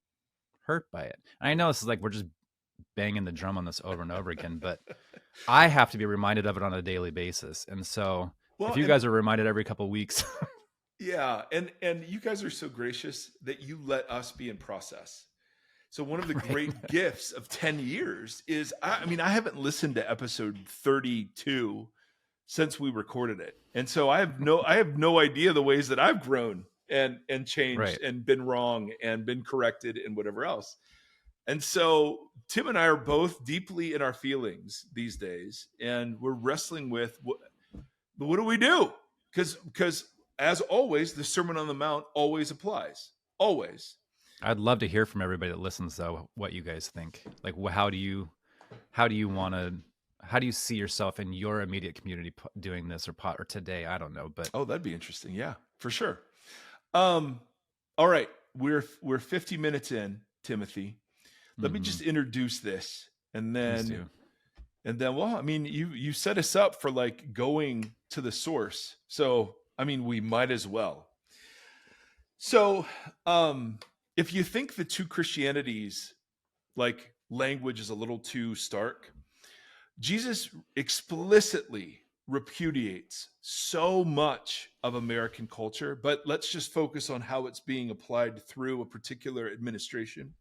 hurt by it. And I know this is like we're just banging the drum on this over and over again, but I have to be reminded of it on a daily basis. And so Well, if you and guys are reminded every couple of weeks, yeah, and you guys are so gracious that you let us be in process. So one of the right? great gifts of 10 years is, I mean, I haven't listened to episode 32 since we recorded it. And so I have no idea the ways that I've grown and changed Right. and been wrong and been corrected and whatever else. And so Tim and I are both deeply in our feelings these days, and we're wrestling with what do we do? Because as always, the Sermon on the Mount always applies. Always. I'd love to hear from everybody that listens though, what you guys think. Like how do you see yourself in your immediate community doing this or today? I don't know, but Oh, that'd be interesting. Yeah, for sure. All right. We're 50 minutes in, Timothy. Let me just introduce this, and then well, I mean, you set us up for like going to the source. So, I mean, we might as well. So, if you think the two Christianities, like, language is a little too stark, Jesus explicitly repudiates so much of American culture, but let's just focus on how it's being applied through a particular administration.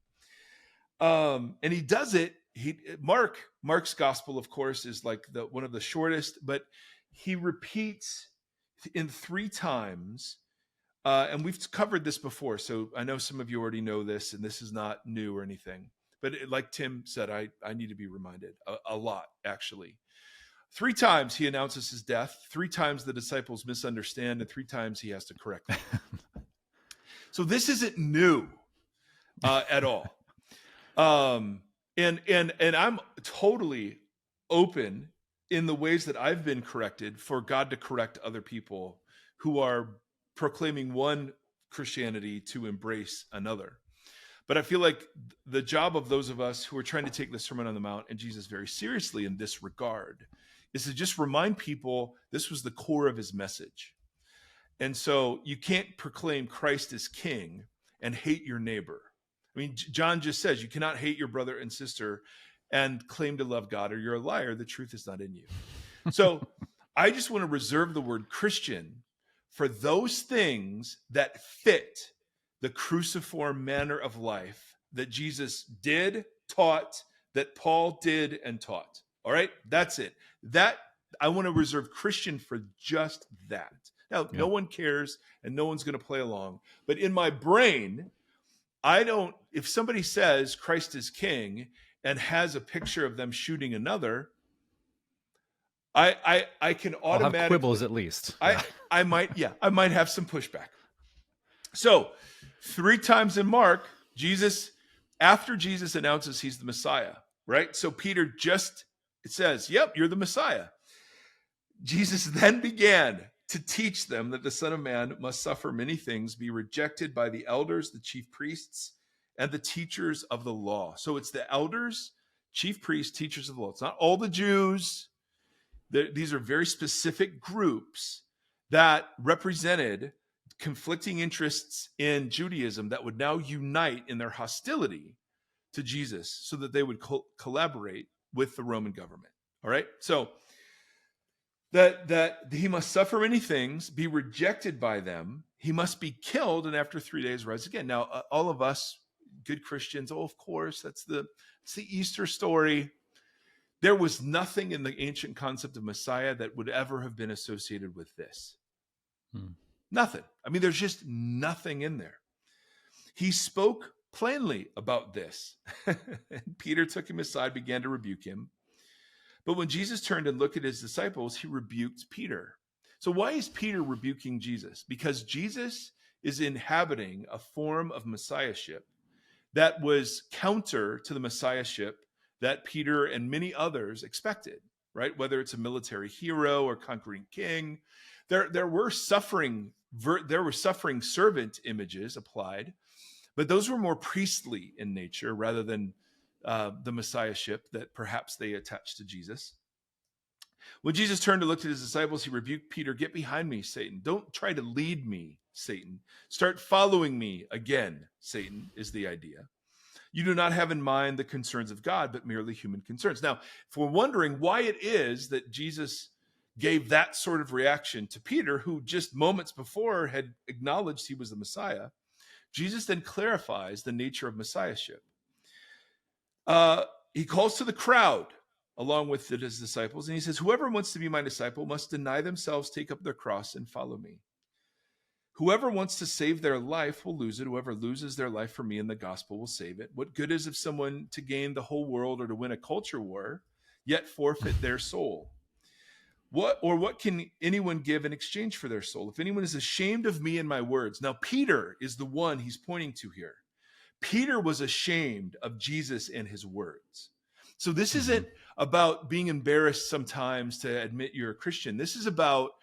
And he does it. Mark's gospel, of course, is like one of the shortest, but he repeats in 3 times. And we've covered this before, so I know some of you already know this, and this is not new or anything. But like Tim said, I need to be reminded a lot, actually. 3 times he announces his death. 3 times the disciples misunderstand, and 3 times he has to correct them. So this isn't new at all. And I'm totally open in the ways that I've been corrected for God to correct other people who are proclaiming one Christianity to embrace another. But I feel like the job of those of us who are trying to take the Sermon on the Mount and Jesus very seriously in this regard is to just remind people this was the core of his message. And so you can't proclaim Christ as king and hate your neighbor. I mean, John just says you cannot hate your brother and sister and claim to love God, or you're a liar. The truth is not in you. So I just want to reserve the word Christian for those things that fit the cruciform manner of life that Jesus did, taught, that Paul did and taught. All right, that's it. That I want to reserve Christian for just that. Now, no one cares and no one's going to play along. But in my brain, if somebody says Christ is king and has a picture of them shooting another, I can automatically, I'll have quibbles at least. I might have some pushback. So 3 times in Mark, after Jesus announces he's the Messiah, right? So it says, yep, you're the Messiah. Jesus then began to teach them that the Son of Man must suffer many things, be rejected by the elders, the chief priests, and the teachers of the law. So it's the elders, chief priests, teachers of the law. It's not all the Jews. These are very specific groups that represented conflicting interests in Judaism that would now unite in their hostility to Jesus so that they would collaborate with the Roman government. All right? So that he must suffer many things, be rejected by them, he must be killed, and after 3 days rise again. Now, all of us good Christians, oh, of course, it's the Easter story. There was nothing in the ancient concept of Messiah that would ever have been associated with this. Nothing. I mean, there's just nothing in there. He spoke plainly about this. And Peter took him aside, began to rebuke him. But when Jesus turned and looked at his disciples, he rebuked Peter. So why is Peter rebuking Jesus? Because Jesus is inhabiting a form of messiahship that was counter to the messiahship that Peter and many others expected, right? Whether it's a military hero or conquering king, there were suffering servant images applied, but those were more priestly in nature rather than the messiahship that perhaps they attached to Jesus. When Jesus turned to look at his disciples, he rebuked Peter, "Get behind me, Satan. Don't try to lead me, Satan. Start following me again, Satan," is the idea. "You do not have in mind the concerns of God, but merely human concerns." Now, if we're wondering why it is that Jesus gave that sort of reaction to Peter, who just moments before had acknowledged he was the Messiah, Jesus then clarifies the nature of messiahship. He calls to the crowd along with his disciples, and he says, "Whoever wants to be my disciple must deny themselves, take up their cross, and follow me. Whoever wants to save their life will lose it. Whoever loses their life for me and the gospel will save it. What good is of someone to gain the whole world or to win a culture war, yet forfeit their soul? What can anyone give in exchange for their soul? If anyone is ashamed of me and my words." Now, Peter is the one he's pointing to here. Peter was ashamed of Jesus and his words. So this isn't about being embarrassed sometimes to admit you're a Christian. This is about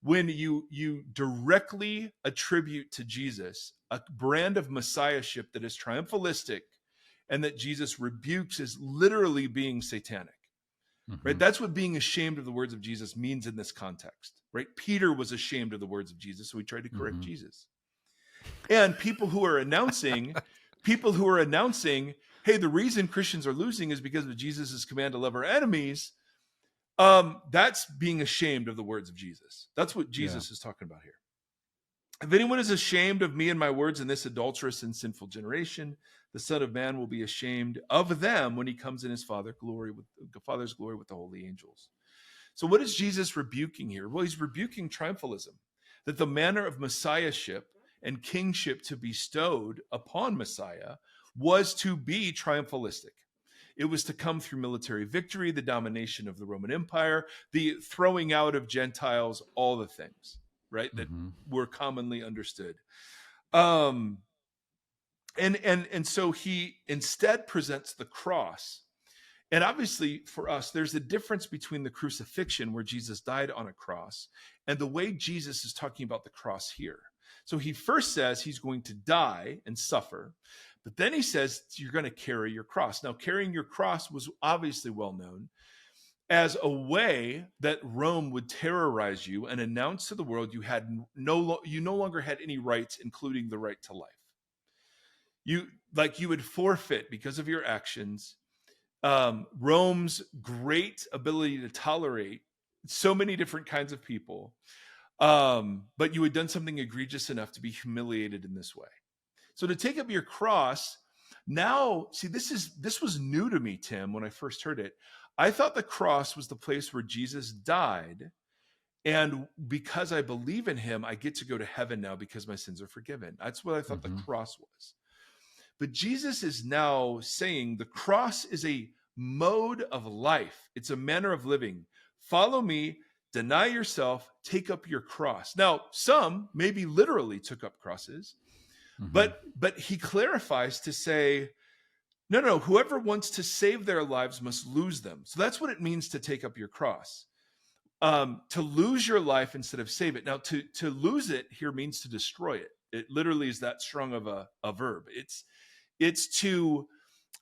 when you directly attribute to Jesus a brand of messiahship that is triumphalistic and that Jesus rebukes as literally being satanic. Right? That's what being ashamed of the words of Jesus means in this context, right? Peter was ashamed of the words of Jesus, so he tried to correct Jesus. And people who are announcing, hey, the reason Christians are losing is because of Jesus' command to love our enemies, that's being ashamed of the words of Jesus. That's what Jesus is talking about here. "If anyone is ashamed of me and my words in this adulterous and sinful generation, the Son of Man will be ashamed of them when he comes in his Father's glory with the holy angels." So what is Jesus rebuking here? Well, he's rebuking triumphalism, that the manner of messiahship and kingship to be bestowed upon Messiah was to be triumphalistic. It was to come through military victory, the domination of the Roman Empire, the throwing out of Gentiles, all the things, right, that were commonly understood. And so he instead presents the cross. And obviously for us, there's a difference between the crucifixion, where Jesus died on a cross, and the way Jesus is talking about the cross here. So he first says he's going to die and suffer, but then he says you're going to carry your cross. Now, carrying your cross was obviously well known as a way that Rome would terrorize you and announce to the world you no longer had any rights, including the right to life. You would forfeit, because of your actions, Rome's great ability to tolerate so many different kinds of people, but you had done something egregious enough to be humiliated in this way. So to take up your cross, now, see, this was new to me, Tim, when I first heard it. I thought the cross was the place where Jesus died, and because I believe in him, I get to go to heaven now because my sins are forgiven. That's what I thought the cross was. But Jesus is now saying the cross is a mode of life. It's a manner of living. Follow me, deny yourself, take up your cross. Now, some maybe literally took up crosses, but he clarifies to say, no, whoever wants to save their lives must lose them. So that's what it means to take up your cross. to lose your life instead of save it. Now, to lose it here means to destroy it. It literally is that strong of a verb. It's to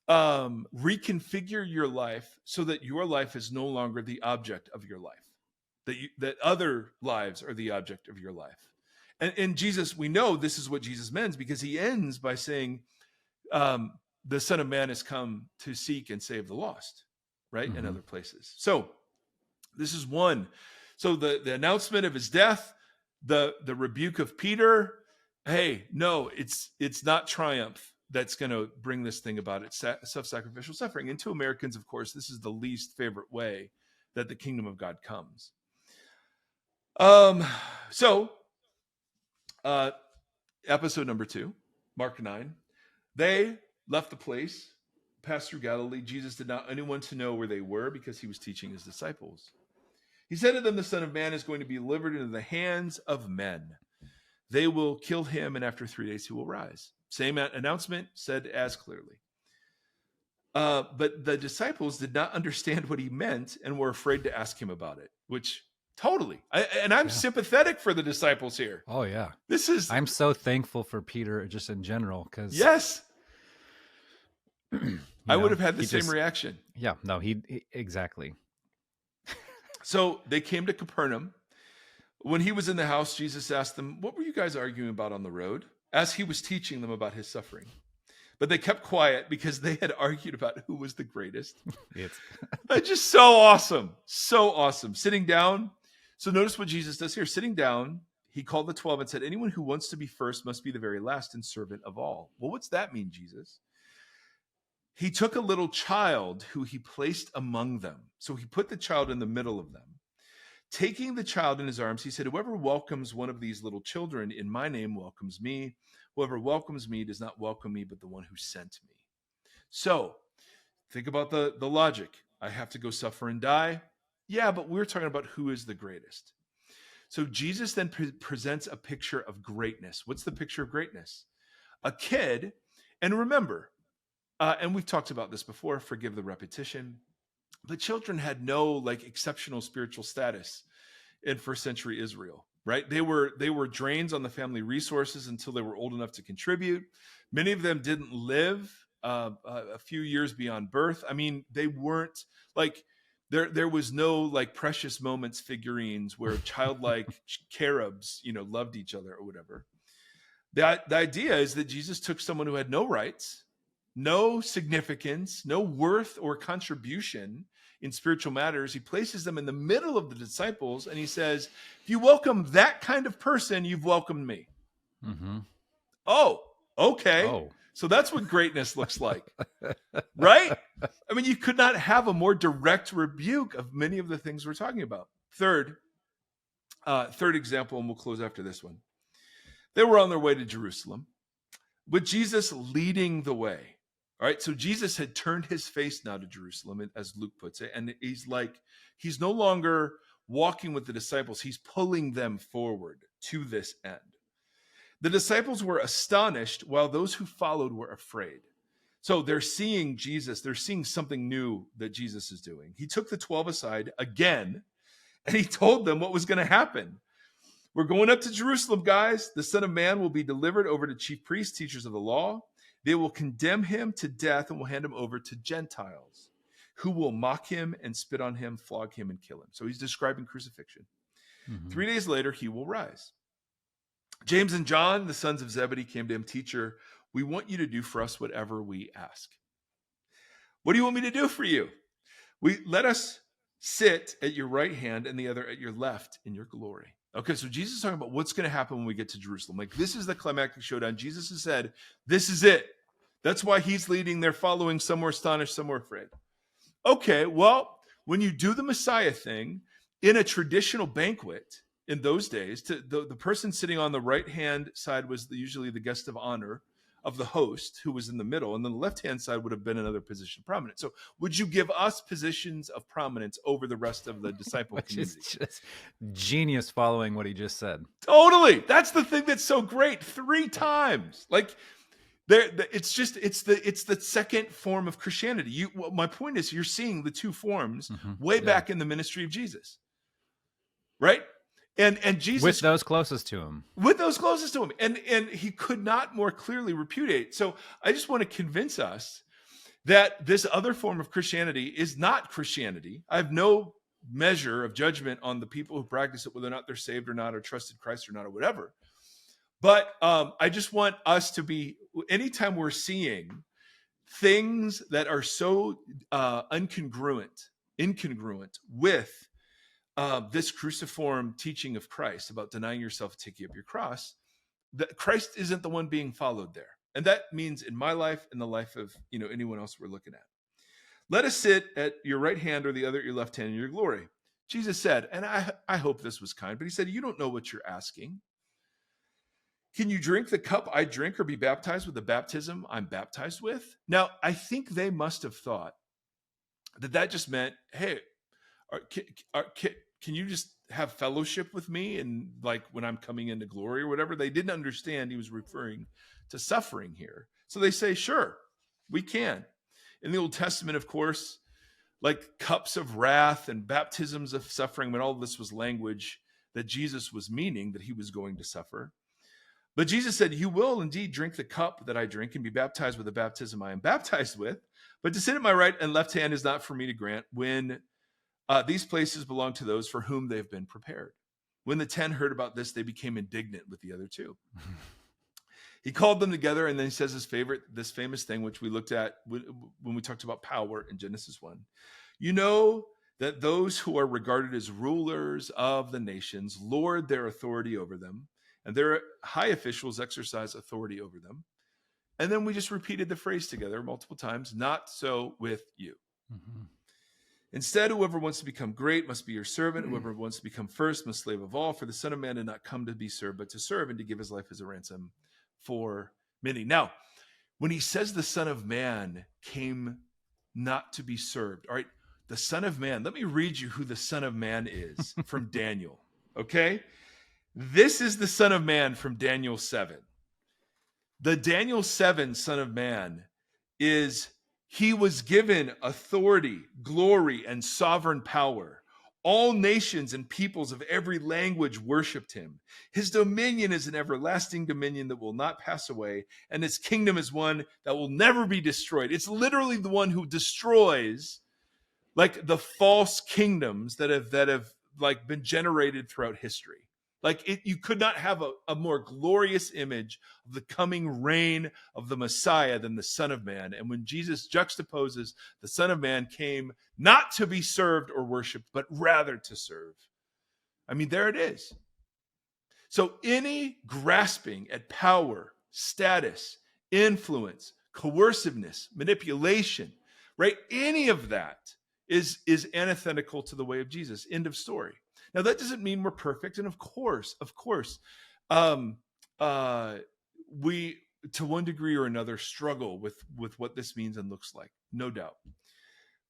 reconfigure your life so that your life is no longer the object of your life, that other lives are the object of your life. And Jesus, we know this is what Jesus means, because he ends by saying, the Son of Man has come to seek and save the lost, right? In other places. So this is one. So the announcement of his death, the rebuke of Peter, hey, no, it's not triumph that's going to bring this thing about. It's self-sacrificial suffering. And to Americans, of course, this is the least favorite way that the kingdom of God comes. Episode number 2, Mark 9. They left the place, passed through Galilee. Jesus did not want anyone to know where they were, because he was teaching his disciples. He said to them, the Son of Man is going to be delivered into the hands of men. They will kill him, and after 3 days he will rise. Same announcement said as clearly. But the disciples did not understand what he meant and were afraid to ask him about it, which totally. I'm sympathetic for the disciples here. Oh, yeah. I'm so thankful for Peter just in general, because yes, I would have had the same reaction. Yeah, no, he exactly. So they came to Capernaum. When he was in the house, Jesus asked them, what were you guys arguing about on the road? As he was teaching them about his suffering. But they kept quiet because they had argued about who was the greatest. It's just so awesome. So awesome. Sitting down. So notice what Jesus does here. Sitting down, he called the 12 and said, anyone who wants to be first must be the very last and servant of all. Well, what's that mean, Jesus? He took a little child who he placed among them. So he put the child in the middle of them. Taking the child in his arms, he said, whoever welcomes one of these little children in my name welcomes me. Whoever welcomes me does not welcome me, but the one who sent me. So think about the logic. I have to go suffer and die. Yeah, but we're talking about who is the greatest. So Jesus then presents a picture of greatness. What's the picture of greatness? A kid, and remember, and we've talked about this before, forgive the repetition, but children had no exceptional spiritual status in first century Israel, right? They were drains on the family resources until they were old enough to contribute. Many of them didn't live a few years beyond birth. I mean, they weren't there was no precious moments figurines where childlike cherubs, loved each other or whatever. The idea is that Jesus took someone who had no rights, no significance, no worth or contribution in spiritual matters. He places them in the middle of the disciples, and he says, if you welcome that kind of person, you've welcomed me. Mm-hmm. Oh, okay. Oh. So that's what greatness looks like, right? I mean, you could not have a more direct rebuke of many of the things we're talking about. Third example, and we'll close after this one. They were on their way to Jerusalem, with Jesus leading the way. All right, so Jesus had turned his face now to Jerusalem, as Luke puts it, and he's no longer walking with the disciples. He's pulling them forward to this end. The disciples were astonished, while those who followed were afraid. So they're seeing Jesus. They're seeing something new that Jesus is doing. He took the 12 aside again, and he told them what was going to happen. We're going up to Jerusalem, guys. The Son of Man will be delivered over to chief priests, teachers of the law. They will condemn him to death and will hand him over to Gentiles, who will mock him and spit on him, flog him, and kill him. So he's describing crucifixion. Mm-hmm. 3 days later, he will rise. James and John, the sons of Zebedee, came to him, teacher, we want you to do for us whatever we ask. What do you want me to do for you? Let us sit at your right hand and the other at your left in your glory. Okay, so Jesus is talking about what's going to happen when we get to Jerusalem. This is the climactic showdown. Jesus has said, this is it. That's why he's leading. They're following. Some were astonished, some were afraid. Okay, well, when you do the Messiah thing in a traditional banquet in those days, the person sitting on the right-hand side was usually the guest of honor of the host, who was in the middle, and then the left-hand side would have been another position of prominence. So would you give us positions of prominence over the rest of the disciple community? Is just genius following what he just said. Totally. That's the thing that's so great. 3 times. It's the second form of Christianity. My point is, you're seeing the 2 forms way back in the ministry of Jesus. right? And Jesus with those closest to him. with those closest to him, and he could not more clearly repudiate. So I just want to convince us that this other form of Christianity is not Christianity. I have no measure of judgment on the people who practice it, whether or not they're saved or not, or trusted Christ or not, or whatever. But I just want us to be, anytime we're seeing things that are so incongruent with this cruciform teaching of Christ about denying yourself, taking up your cross, that Christ isn't the one being followed there. And that means in my life and the life of anyone else we're looking at. Let us sit at your right hand or the other at your left hand in your glory. Jesus said, and I hope this was kind, but he said, you don't know what you're asking. Can you drink the cup I drink or be baptized with the baptism I'm baptized with? Now, I think they must have thought that just meant, hey, can you just have fellowship with me and like when I'm coming into glory or whatever? They didn't understand he was referring to suffering here. So they say, sure, we can. In the Old Testament, of course, like cups of wrath and baptisms of suffering, when all of this was language that Jesus was meaning that he was going to suffer. But Jesus said, you will indeed drink the cup that I drink and be baptized with the baptism I am baptized with. But to sit at my right and left hand is not for me to grant when these places belong to those for whom they have been prepared. When the 10 heard about this, they became indignant with the other two. He called them together, and then he says this famous thing, which we looked at when we talked about power in Genesis 1. You know that those who are regarded as rulers of the nations lord their authority over them, and their high officials exercise authority over them. And then we just repeated the phrase together multiple times, not so with you. Mm-hmm. Instead, whoever wants to become great must be your servant. Whoever wants to become first must slave of all. For the Son of Man did not come to be served, but to serve and to give his life as a ransom for many. Now, when he says the Son of Man came not to be served, all right, the Son of Man, let me read you who the Son of Man is from Daniel, okay? This is the Son of Man from Daniel 7. The Daniel 7 Son of Man is, he was given authority, glory, and sovereign power. All nations and peoples of every language worshiped him. His dominion is an everlasting dominion that will not pass away, and his kingdom is one that will never be destroyed. It's literally the one who destroys like the false kingdoms that have like been generated throughout history. Like you could not have a more glorious image of the coming reign of the Messiah than the Son of Man. And when Jesus juxtaposes the Son of Man came not to be served or worshiped, but rather to serve. I mean, there it is. So any grasping at power, status, influence, coerciveness, manipulation, right? Any of that is antithetical to the way of Jesus. End of story. Now, that doesn't mean we're perfect. And of course, we, to one degree or another, struggle with what this means and looks like, no doubt.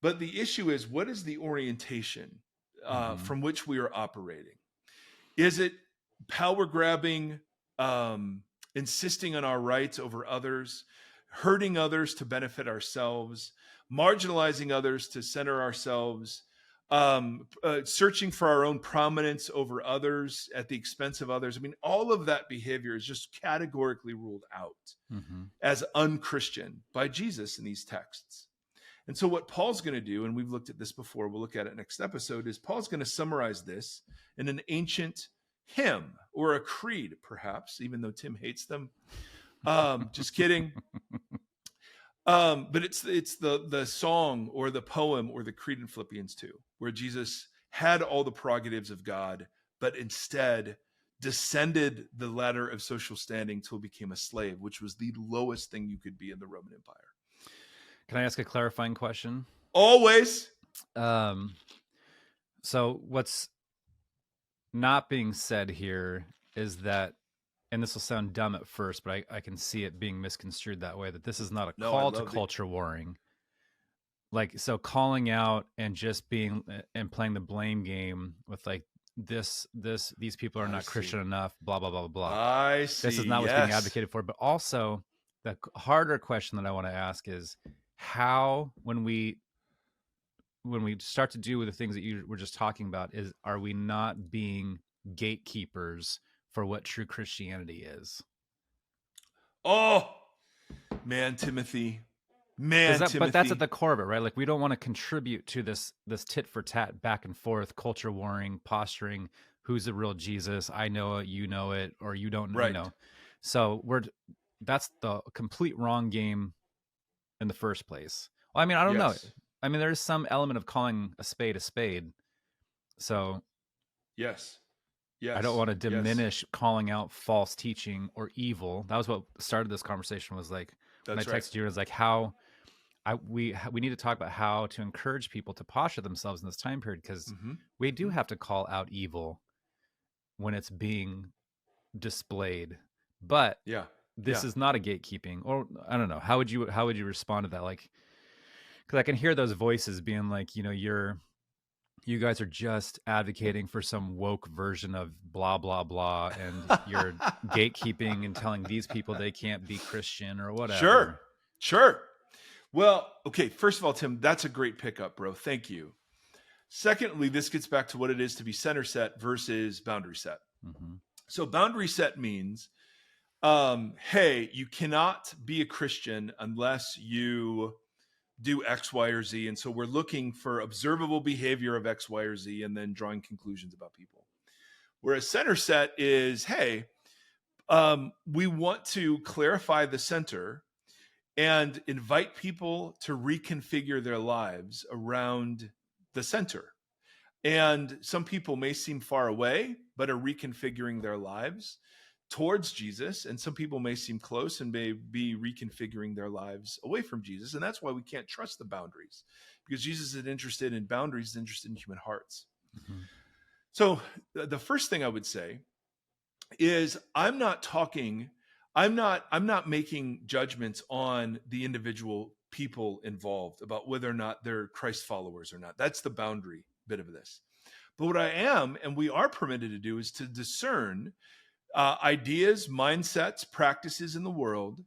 But the issue is, what is the orientation from which we are operating? Is it power grabbing, insisting on our rights over others, hurting others to benefit ourselves, marginalizing others to center ourselves, searching for our own prominence over others at the expense of others? I mean, all of that behavior is just categorically ruled out as unchristian by Jesus in these texts. And so what Paul's going to do, and we've looked at this before, we'll look at it next episode, is Paul's going to summarize this in an ancient hymn or a creed, perhaps, even though Tim hates them. Just kidding. But it's the song or the poem or the creed in Philippians 2, where Jesus had all the prerogatives of God, but instead descended the ladder of social standing till he became a slave, which was the lowest thing you could be in the Roman Empire. Can I ask a clarifying question? Always. So what's not being said here is that, and this will sound dumb at first, but I can see it being misconstrued that way, that this is not a call to culture warring. Like, so calling out and just being and playing the blame game with like these people are not Christian enough, blah, blah, blah, blah. I see. This is not what's being advocated for. But also the harder question that I want to ask is how, when we when we start to do the things that you were just talking about, is are we not being gatekeepers for what true Christianity is? Oh, man, Timothy. Because Man, but that's at Timothy. the core of it, right? Like, we don't want to contribute to this tit for tat, back and forth, culture warring, posturing. Who's the real Jesus? I know it, you know it, or you don't know. Right. So that's the complete wrong game in the first place. Well, I mean, I don't know. Yes. I mean, there's some element of calling a spade a spade. So Yes. I don't Yes. want to Yes. diminish calling out false teaching or evil. That was what started this conversation, was like, when I That's right. texted you, it was like, we need to talk about how to encourage people to posture themselves in this time period, because Mm-hmm. we do Mm-hmm. have to call out evil when it's being displayed. But Yeah. this Yeah. is not a gatekeeping, or I don't know. How would you respond to that? Like, because I can hear those voices being like, you guys are just advocating for some woke version of blah blah blah, and you're gatekeeping and telling these people they can't be Christian or Sure. whatever. Sure. Well, okay. First of all, Tim, that's a great pickup, bro. Thank you. Secondly, this gets back to what it is to be center set versus boundary set. Mm-hmm. So, boundary set means, hey, you cannot be a Christian unless you do X, Y, or Z. And so we're looking for observable behavior of X, Y, or Z and then drawing conclusions about people. Whereas center set is, hey, we want to clarify the center and invite people to reconfigure their lives around the center. And some people may seem far away, but are reconfiguring their lives towards Jesus. And some people may seem close and may be reconfiguring their lives away from Jesus. And that's why we can't trust the boundaries, because Jesus isn't interested in boundaries, he's interested in human hearts. Mm-hmm. So the first thing I would say is I'm not making judgments on the individual people involved about whether or not they're Christ followers or not. That's the boundary bit of this. But what I am, and we are permitted to do, is to discern ideas, mindsets, practices in the world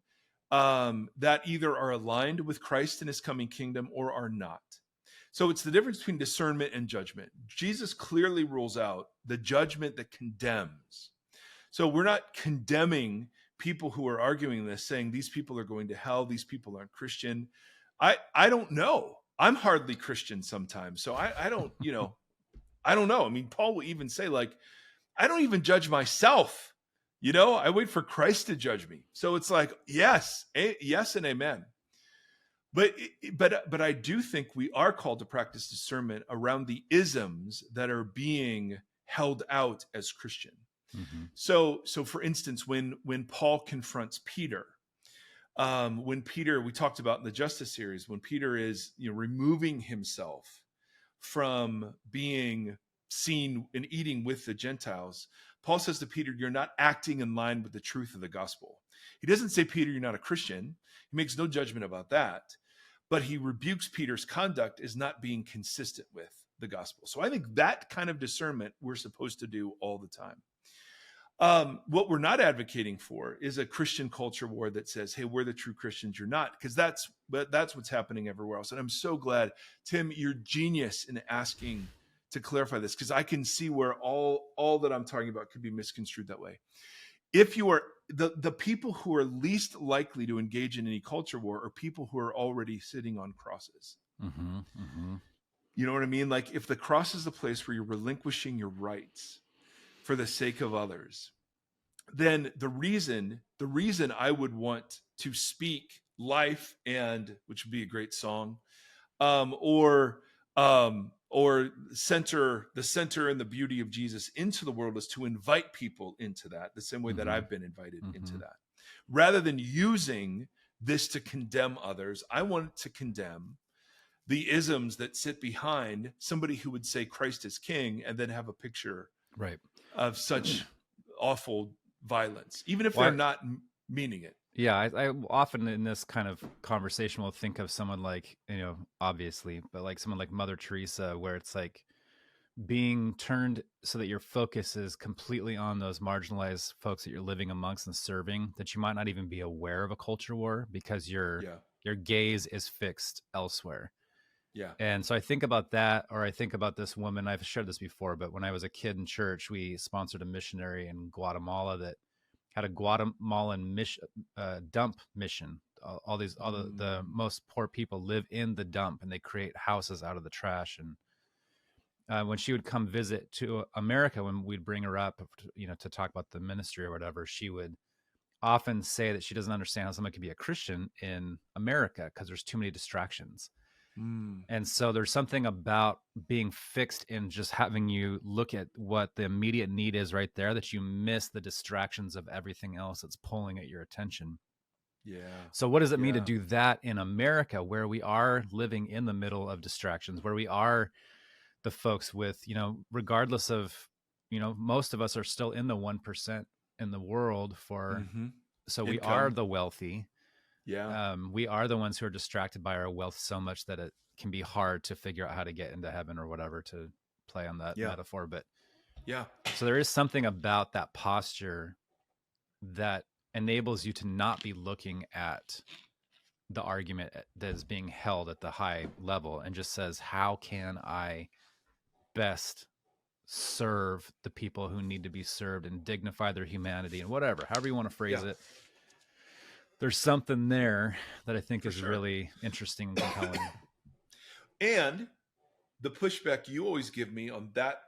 that either are aligned with Christ and his coming kingdom or are not. So it's the difference between discernment and judgment. Jesus clearly rules out the judgment that condemns. So we're not condemning people who are arguing this, saying these people are going to hell, these people aren't Christian. I don't know. I'm hardly Christian sometimes. So I don't, I don't know. I mean, Paul will even say, like, I don't even judge myself. I wait for Christ to judge me. So it's like, yes, yes, and amen. But I do think we are called to practice discernment around the isms that are being held out as Christian. Mm-hmm. So for instance, when Paul confronts Peter, we talked about in the Justice series, when Peter is removing himself from being seen and eating with the Gentiles, Paul says to Peter, you're not acting in line with the truth of the gospel. He doesn't say, Peter, you're not a Christian. He makes no judgment about that, but he rebukes Peter's conduct as not being consistent with the gospel. So I think that kind of discernment we're supposed to do all the time. What we're not advocating for is a Christian culture war that says, hey, we're the true Christians, you're not, because that's what's happening everywhere else. And I'm so glad, Tim, you're genius in asking to clarify this, because I can see where all that I'm talking about could be misconstrued that way. If you are the people who are least likely to engage in any culture war are people who are already sitting on crosses. Mm-hmm. Mm-hmm. You know what I mean? Like, if the cross is the place where you're relinquishing your rights for the sake of others, then the reason I would want to speak life, and which would be a great song, or center and the beauty of Jesus into the world, is to invite people into that, the same way that Mm-hmm. I've been invited into Mm-hmm. that. Rather than using this to condemn others, I want to condemn the isms that sit behind somebody who would say Christ is king and then have a picture Right. of such awful violence, even if Well, they're not meaning it. yeah, I often in this kind of conversation will think of someone like, obviously, but like someone like Mother Teresa, where it's like being turned so that your focus is completely on those marginalized folks that you're living amongst and serving, that you might not even be aware of a culture war because your gaze is fixed elsewhere. Yeah. And so I think about that, or I think about this woman. I've shared this before, but when I was a kid in church, we sponsored a missionary in Guatemala that had a Guatemalan dump mission. All the most poor people live in the dump, and they create houses out of the trash. And when she would come visit to America, when we'd bring her up, to talk about the ministry or whatever, she would often say that she doesn't understand how someone can be a Christian in America because there's too many distractions. Mm. And so there's something about being fixed in just having you look at what the immediate need is right there, that you miss the distractions of everything else that's pulling at your attention. Yeah. So what does it mean to Yeah. do that in America, where we are living in the middle of distractions, where we are the folks with, regardless of, most of us are still in the 1% in the world for, so we are the wealthy. Yeah. We are the ones who are distracted by our wealth so much that it can be hard to figure out how to get into heaven or whatever, to play on that metaphor. But yeah, so there is something about that posture that enables you to not be looking at the argument that is being held at the high level and just says, how can I best serve the people who need to be served and dignify their humanity and whatever, however you want to phrase it. There's something there that I think is really interesting and compelling. And the pushback you always give me on that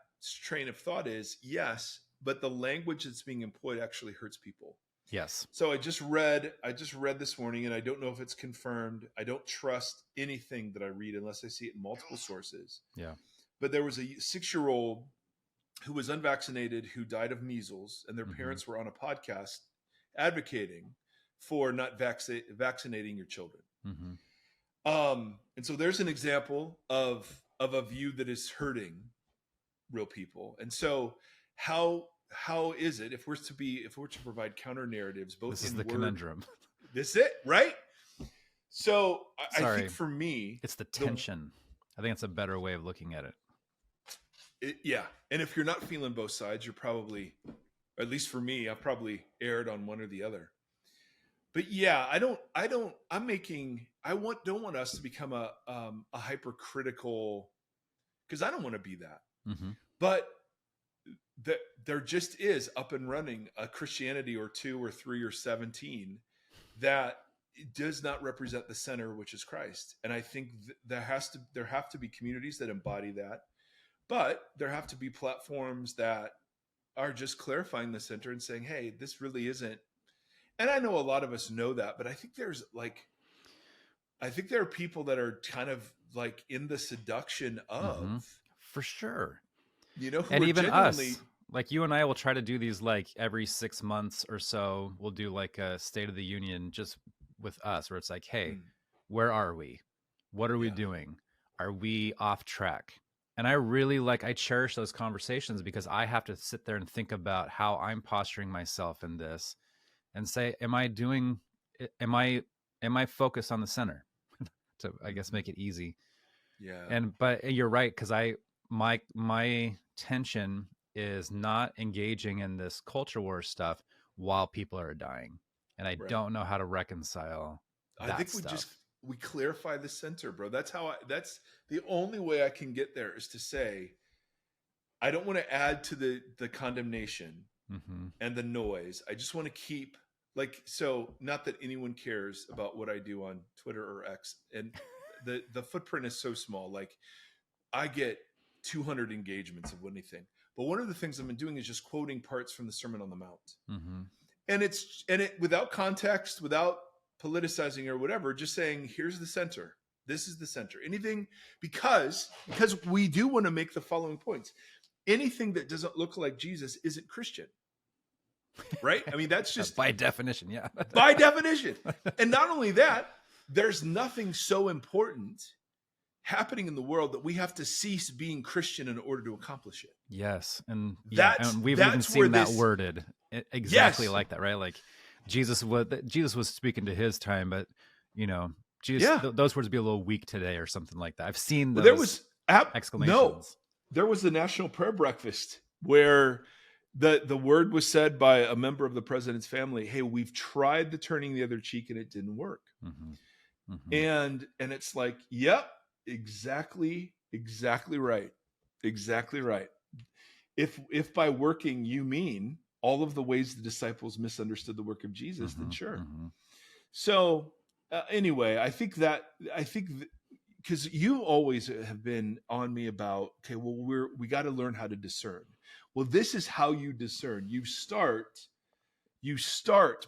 train of thought is, yes, but the language that's being employed actually hurts people. Yes. So I just read this morning, and I don't know if it's confirmed. I don't trust anything that I read unless I see it in multiple sources. Yeah. But there was a 6-year-old who was unvaccinated who died of measles, and their parents were on a podcast advocating for not vaccinating your children. And so there's an example of a view that is hurting real people. And so how is it if we're to provide counter narratives, both this is in the word, conundrum. This is it, right? So I think for me, it's the tension. I think it's a better way of looking at it. Yeah. And if you're not feeling both sides, you're probably, or at least for me, I've probably erred on one or the other. But yeah, I don't want us to become a hypercritical, because I don't want to be that. But there just is up and running a Christianity or 2 or 3 or 17 that does not represent the center, which is Christ. And I think there have to be communities that embody that, but there have to be platforms that are just clarifying the center and saying, hey, this really isn't. And I know a lot of us know that, but I think there are people that are kind of like in the seduction of, for sure. And even us, like you and I will try to do these like every 6 months or so. We'll do like a State of the Union just with us, where it's like, hey, where are we? What are we doing? Are we off track? And I cherish those conversations, because I have to sit there and think about how I'm posturing myself in this and say, am I focused on the center? To, I guess, make it easy. Yeah. But you're right. Cause my tension is not engaging in this culture war stuff while people are dying. And I don't know how to reconcile that I think stuff. we clarify the center, bro. That's the only way I can get there, is to say, I don't want to add to the condemnation and the noise. I just want to keep, not that anyone cares about what I do on Twitter or X, and the footprint is so small. Like, I get 200 engagements of anything. But one of the things I've been doing is just quoting parts from the Sermon on the Mount. And it without context, without politicizing or whatever, just saying, here's the center. This is the center. Anything, because we do want to make the following points. Anything that doesn't look like Jesus isn't Christian. Right? I mean, that's just by definition. Yeah. By definition. And not only that, there's nothing so important happening in the world that we have to cease being Christian in order to accomplish it. Yes. And we've even seen that worded exactly like that, right? Like Jesus was speaking to his time, but Jesus, those words would be a little weak today or something like that. I've seen those exclamations. No, there was the National Prayer Breakfast where the word was said by a member of the president's family, hey, we've tried the turning the other cheek and it didn't work. And it's like, yep, Exactly right. Exactly right. If by working you mean all of the ways the disciples misunderstood the work of Jesus, then Mm-hmm, sure. mm-hmm. So anyway, I think because you always have been on me about, okay, well, we got to learn how to discern. Well, this is how you discern. You start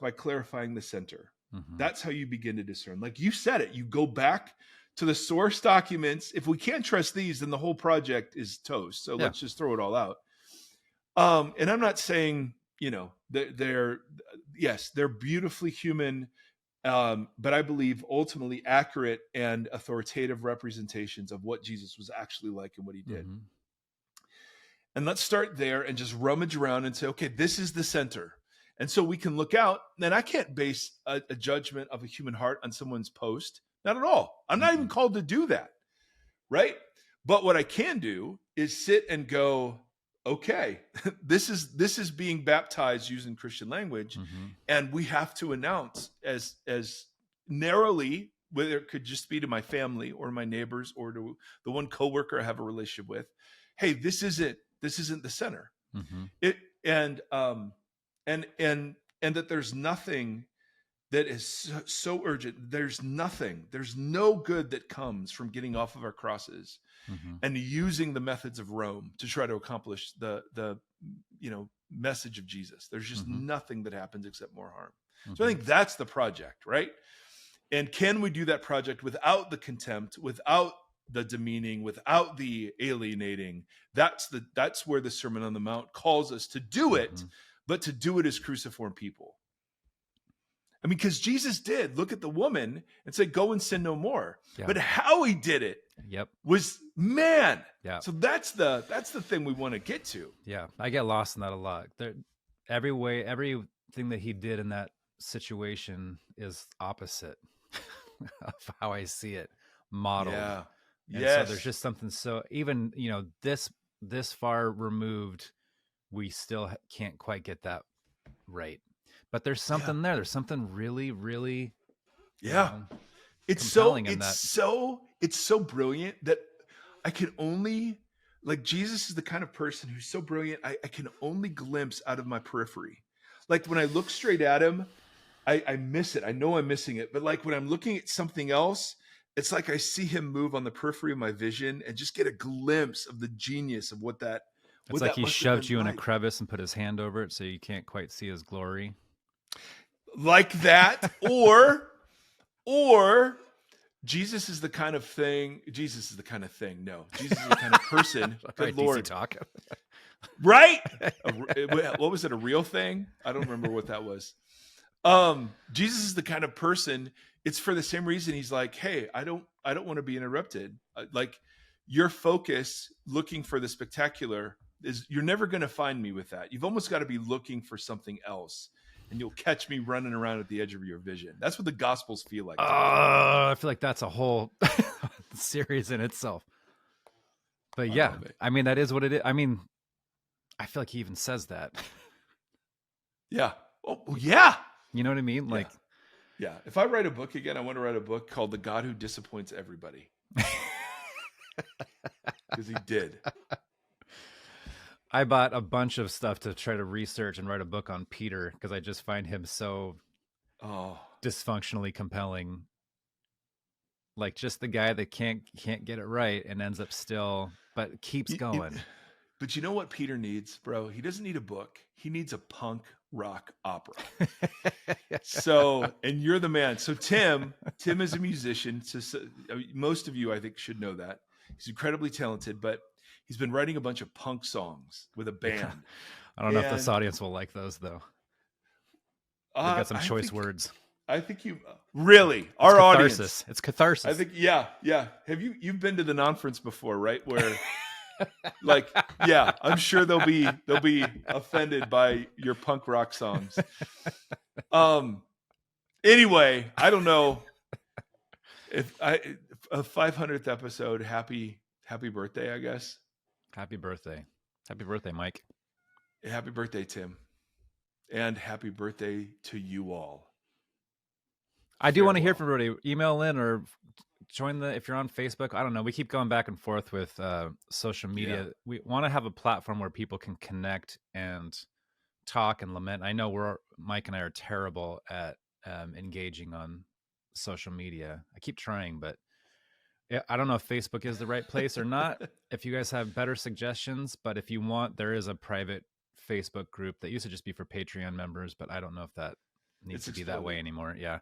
by clarifying the center. Mm-hmm. That's how you begin to discern. Like you said it, you go back to the source documents. If we can't trust these, then the whole project is toast. So Yeah. let's just throw it all out. And I'm not saying, they're yes, they're beautifully human, but I believe ultimately accurate and authoritative representations of what Jesus was actually like and what he did. Mm-hmm. And let's start there and just rummage around and say, okay, this is the center. And so we can look out, and I can't base a judgment of a human heart on someone's post. Not at all. I'm not even called to do that. Right. But what I can do is sit and go, okay, this is being baptized using Christian language. Mm-hmm. And we have to announce as narrowly, whether it could just be to my family or my neighbors or to the one coworker I have a relationship with, hey, this isn't the center. Mm-hmm. It and that there's nothing that is so urgent. There's no good that comes from getting off of our crosses Mm-hmm. and using the methods of Rome to try to accomplish the message of Jesus. There's just Mm-hmm. nothing that happens except more harm. Mm-hmm. So I think that's the project, right? And can we do that project without the contempt, without the demeaning, without the alienating? That's where the Sermon on the Mount calls us to do it, but to do it as cruciform people. I mean, because Jesus did look at the woman and say, go and sin no more. Yeah. But how he did it was, man. Yeah. So that's the thing we want to get to. Yeah. I get lost in that a lot. Everything that he did in that situation is opposite of how I see it modeled. Yeah. And yes. so there's just something so even, this far removed, we still can't quite get that right. But there's something there. There's something really, really, it's so brilliant that I can only, like, Jesus is the kind of person who's so brilliant. I can only glimpse out of my periphery. Like when I look straight at him, I miss it. I know I'm missing it. But like when I'm looking at something else, it's like I see him move on the periphery of my vision and just get a glimpse of the genius of what that. It's like he shoved you in a crevice and put his hand over it so you can't quite see his glory. Like that, or Jesus is the kind of thing. No, Jesus is the kind of person. Good Lord, talk. Right? What was it? A real thing? I don't remember what that was. Jesus is the kind of person. It's for the same reason. He's like, hey, I don't want to be interrupted. Like your focus, looking for the spectacular, you're never going to find me with that. You've almost got to be looking for something else. And you'll catch me running around at the edge of your vision. That's what the Gospels feel like. I feel like that's a whole series in itself. But yeah, I mean, that is what it is. I mean, I feel like he even says that. Yeah. Oh, yeah. You know what I mean? Like, yeah. If I write a book again, I want to write a book called The God Who Disappoints Everybody. Because he did. I bought a bunch of stuff to try to research and write a book on Peter because I just find him so dysfunctionally compelling. Like just the guy that can't get it right and ends up still, but keeps going. But you know what Peter needs, bro? He doesn't need a book. He needs a punk rock opera. So, and you're the man. So Tim is a musician. So most of you, I think, should know that. He's incredibly talented, but he's been writing a bunch of punk songs with a band. Yeah. I don't know if this audience will like those, though. They've got some choice words. I think you really our catharsis. Audience. It's catharsis. I think, yeah. Have you've been to the non-ference before, right? Where, like, yeah, I'm sure they'll be offended by your punk rock songs. Anyway, I don't know if a 500th episode. Happy birthday, I guess. Happy birthday, Mike. Happy birthday, Tim, and happy birthday to you all. I do want to hear from everybody. Email in or if you're on Facebook, I don't know. We keep going back and forth with social media. Yeah. We want to have a platform where people can connect and talk and lament. I know Mike and I are terrible at engaging on social media. I keep trying, but I don't know if Facebook is the right place or not. If you guys have better suggestions, but if you want, there is a private Facebook group that used to just be for Patreon members, but I don't know if that needs to be that way anymore. Yeah.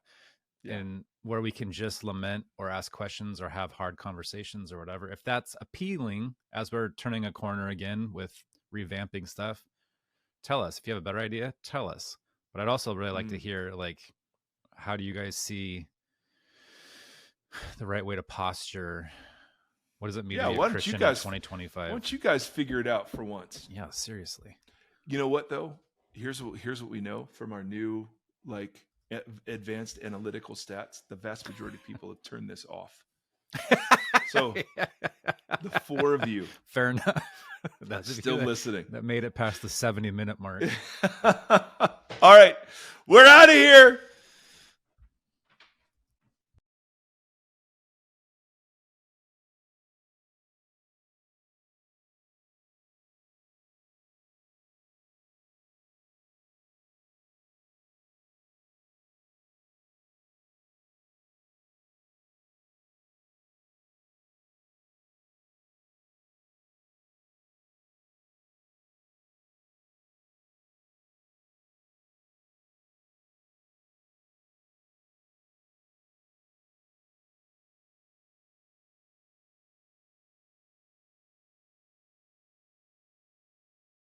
And where we can just lament or ask questions or have hard conversations or whatever. If that's appealing, as we're turning a corner again with revamping stuff, tell us. If you have a better idea, tell us. But I'd also really like to hear, like, how do you guys see the right way to posture? What does it mean to be a Christian in 2025? Why don't you guys figure it out for once? Yeah, seriously. You know what, though? Here's what we know from our new, like, advanced analytical stats. The vast majority of people have turned this off. So the four of you, fair enough, that's still listening. That made it past the 70-minute mark. All right, we're out of here.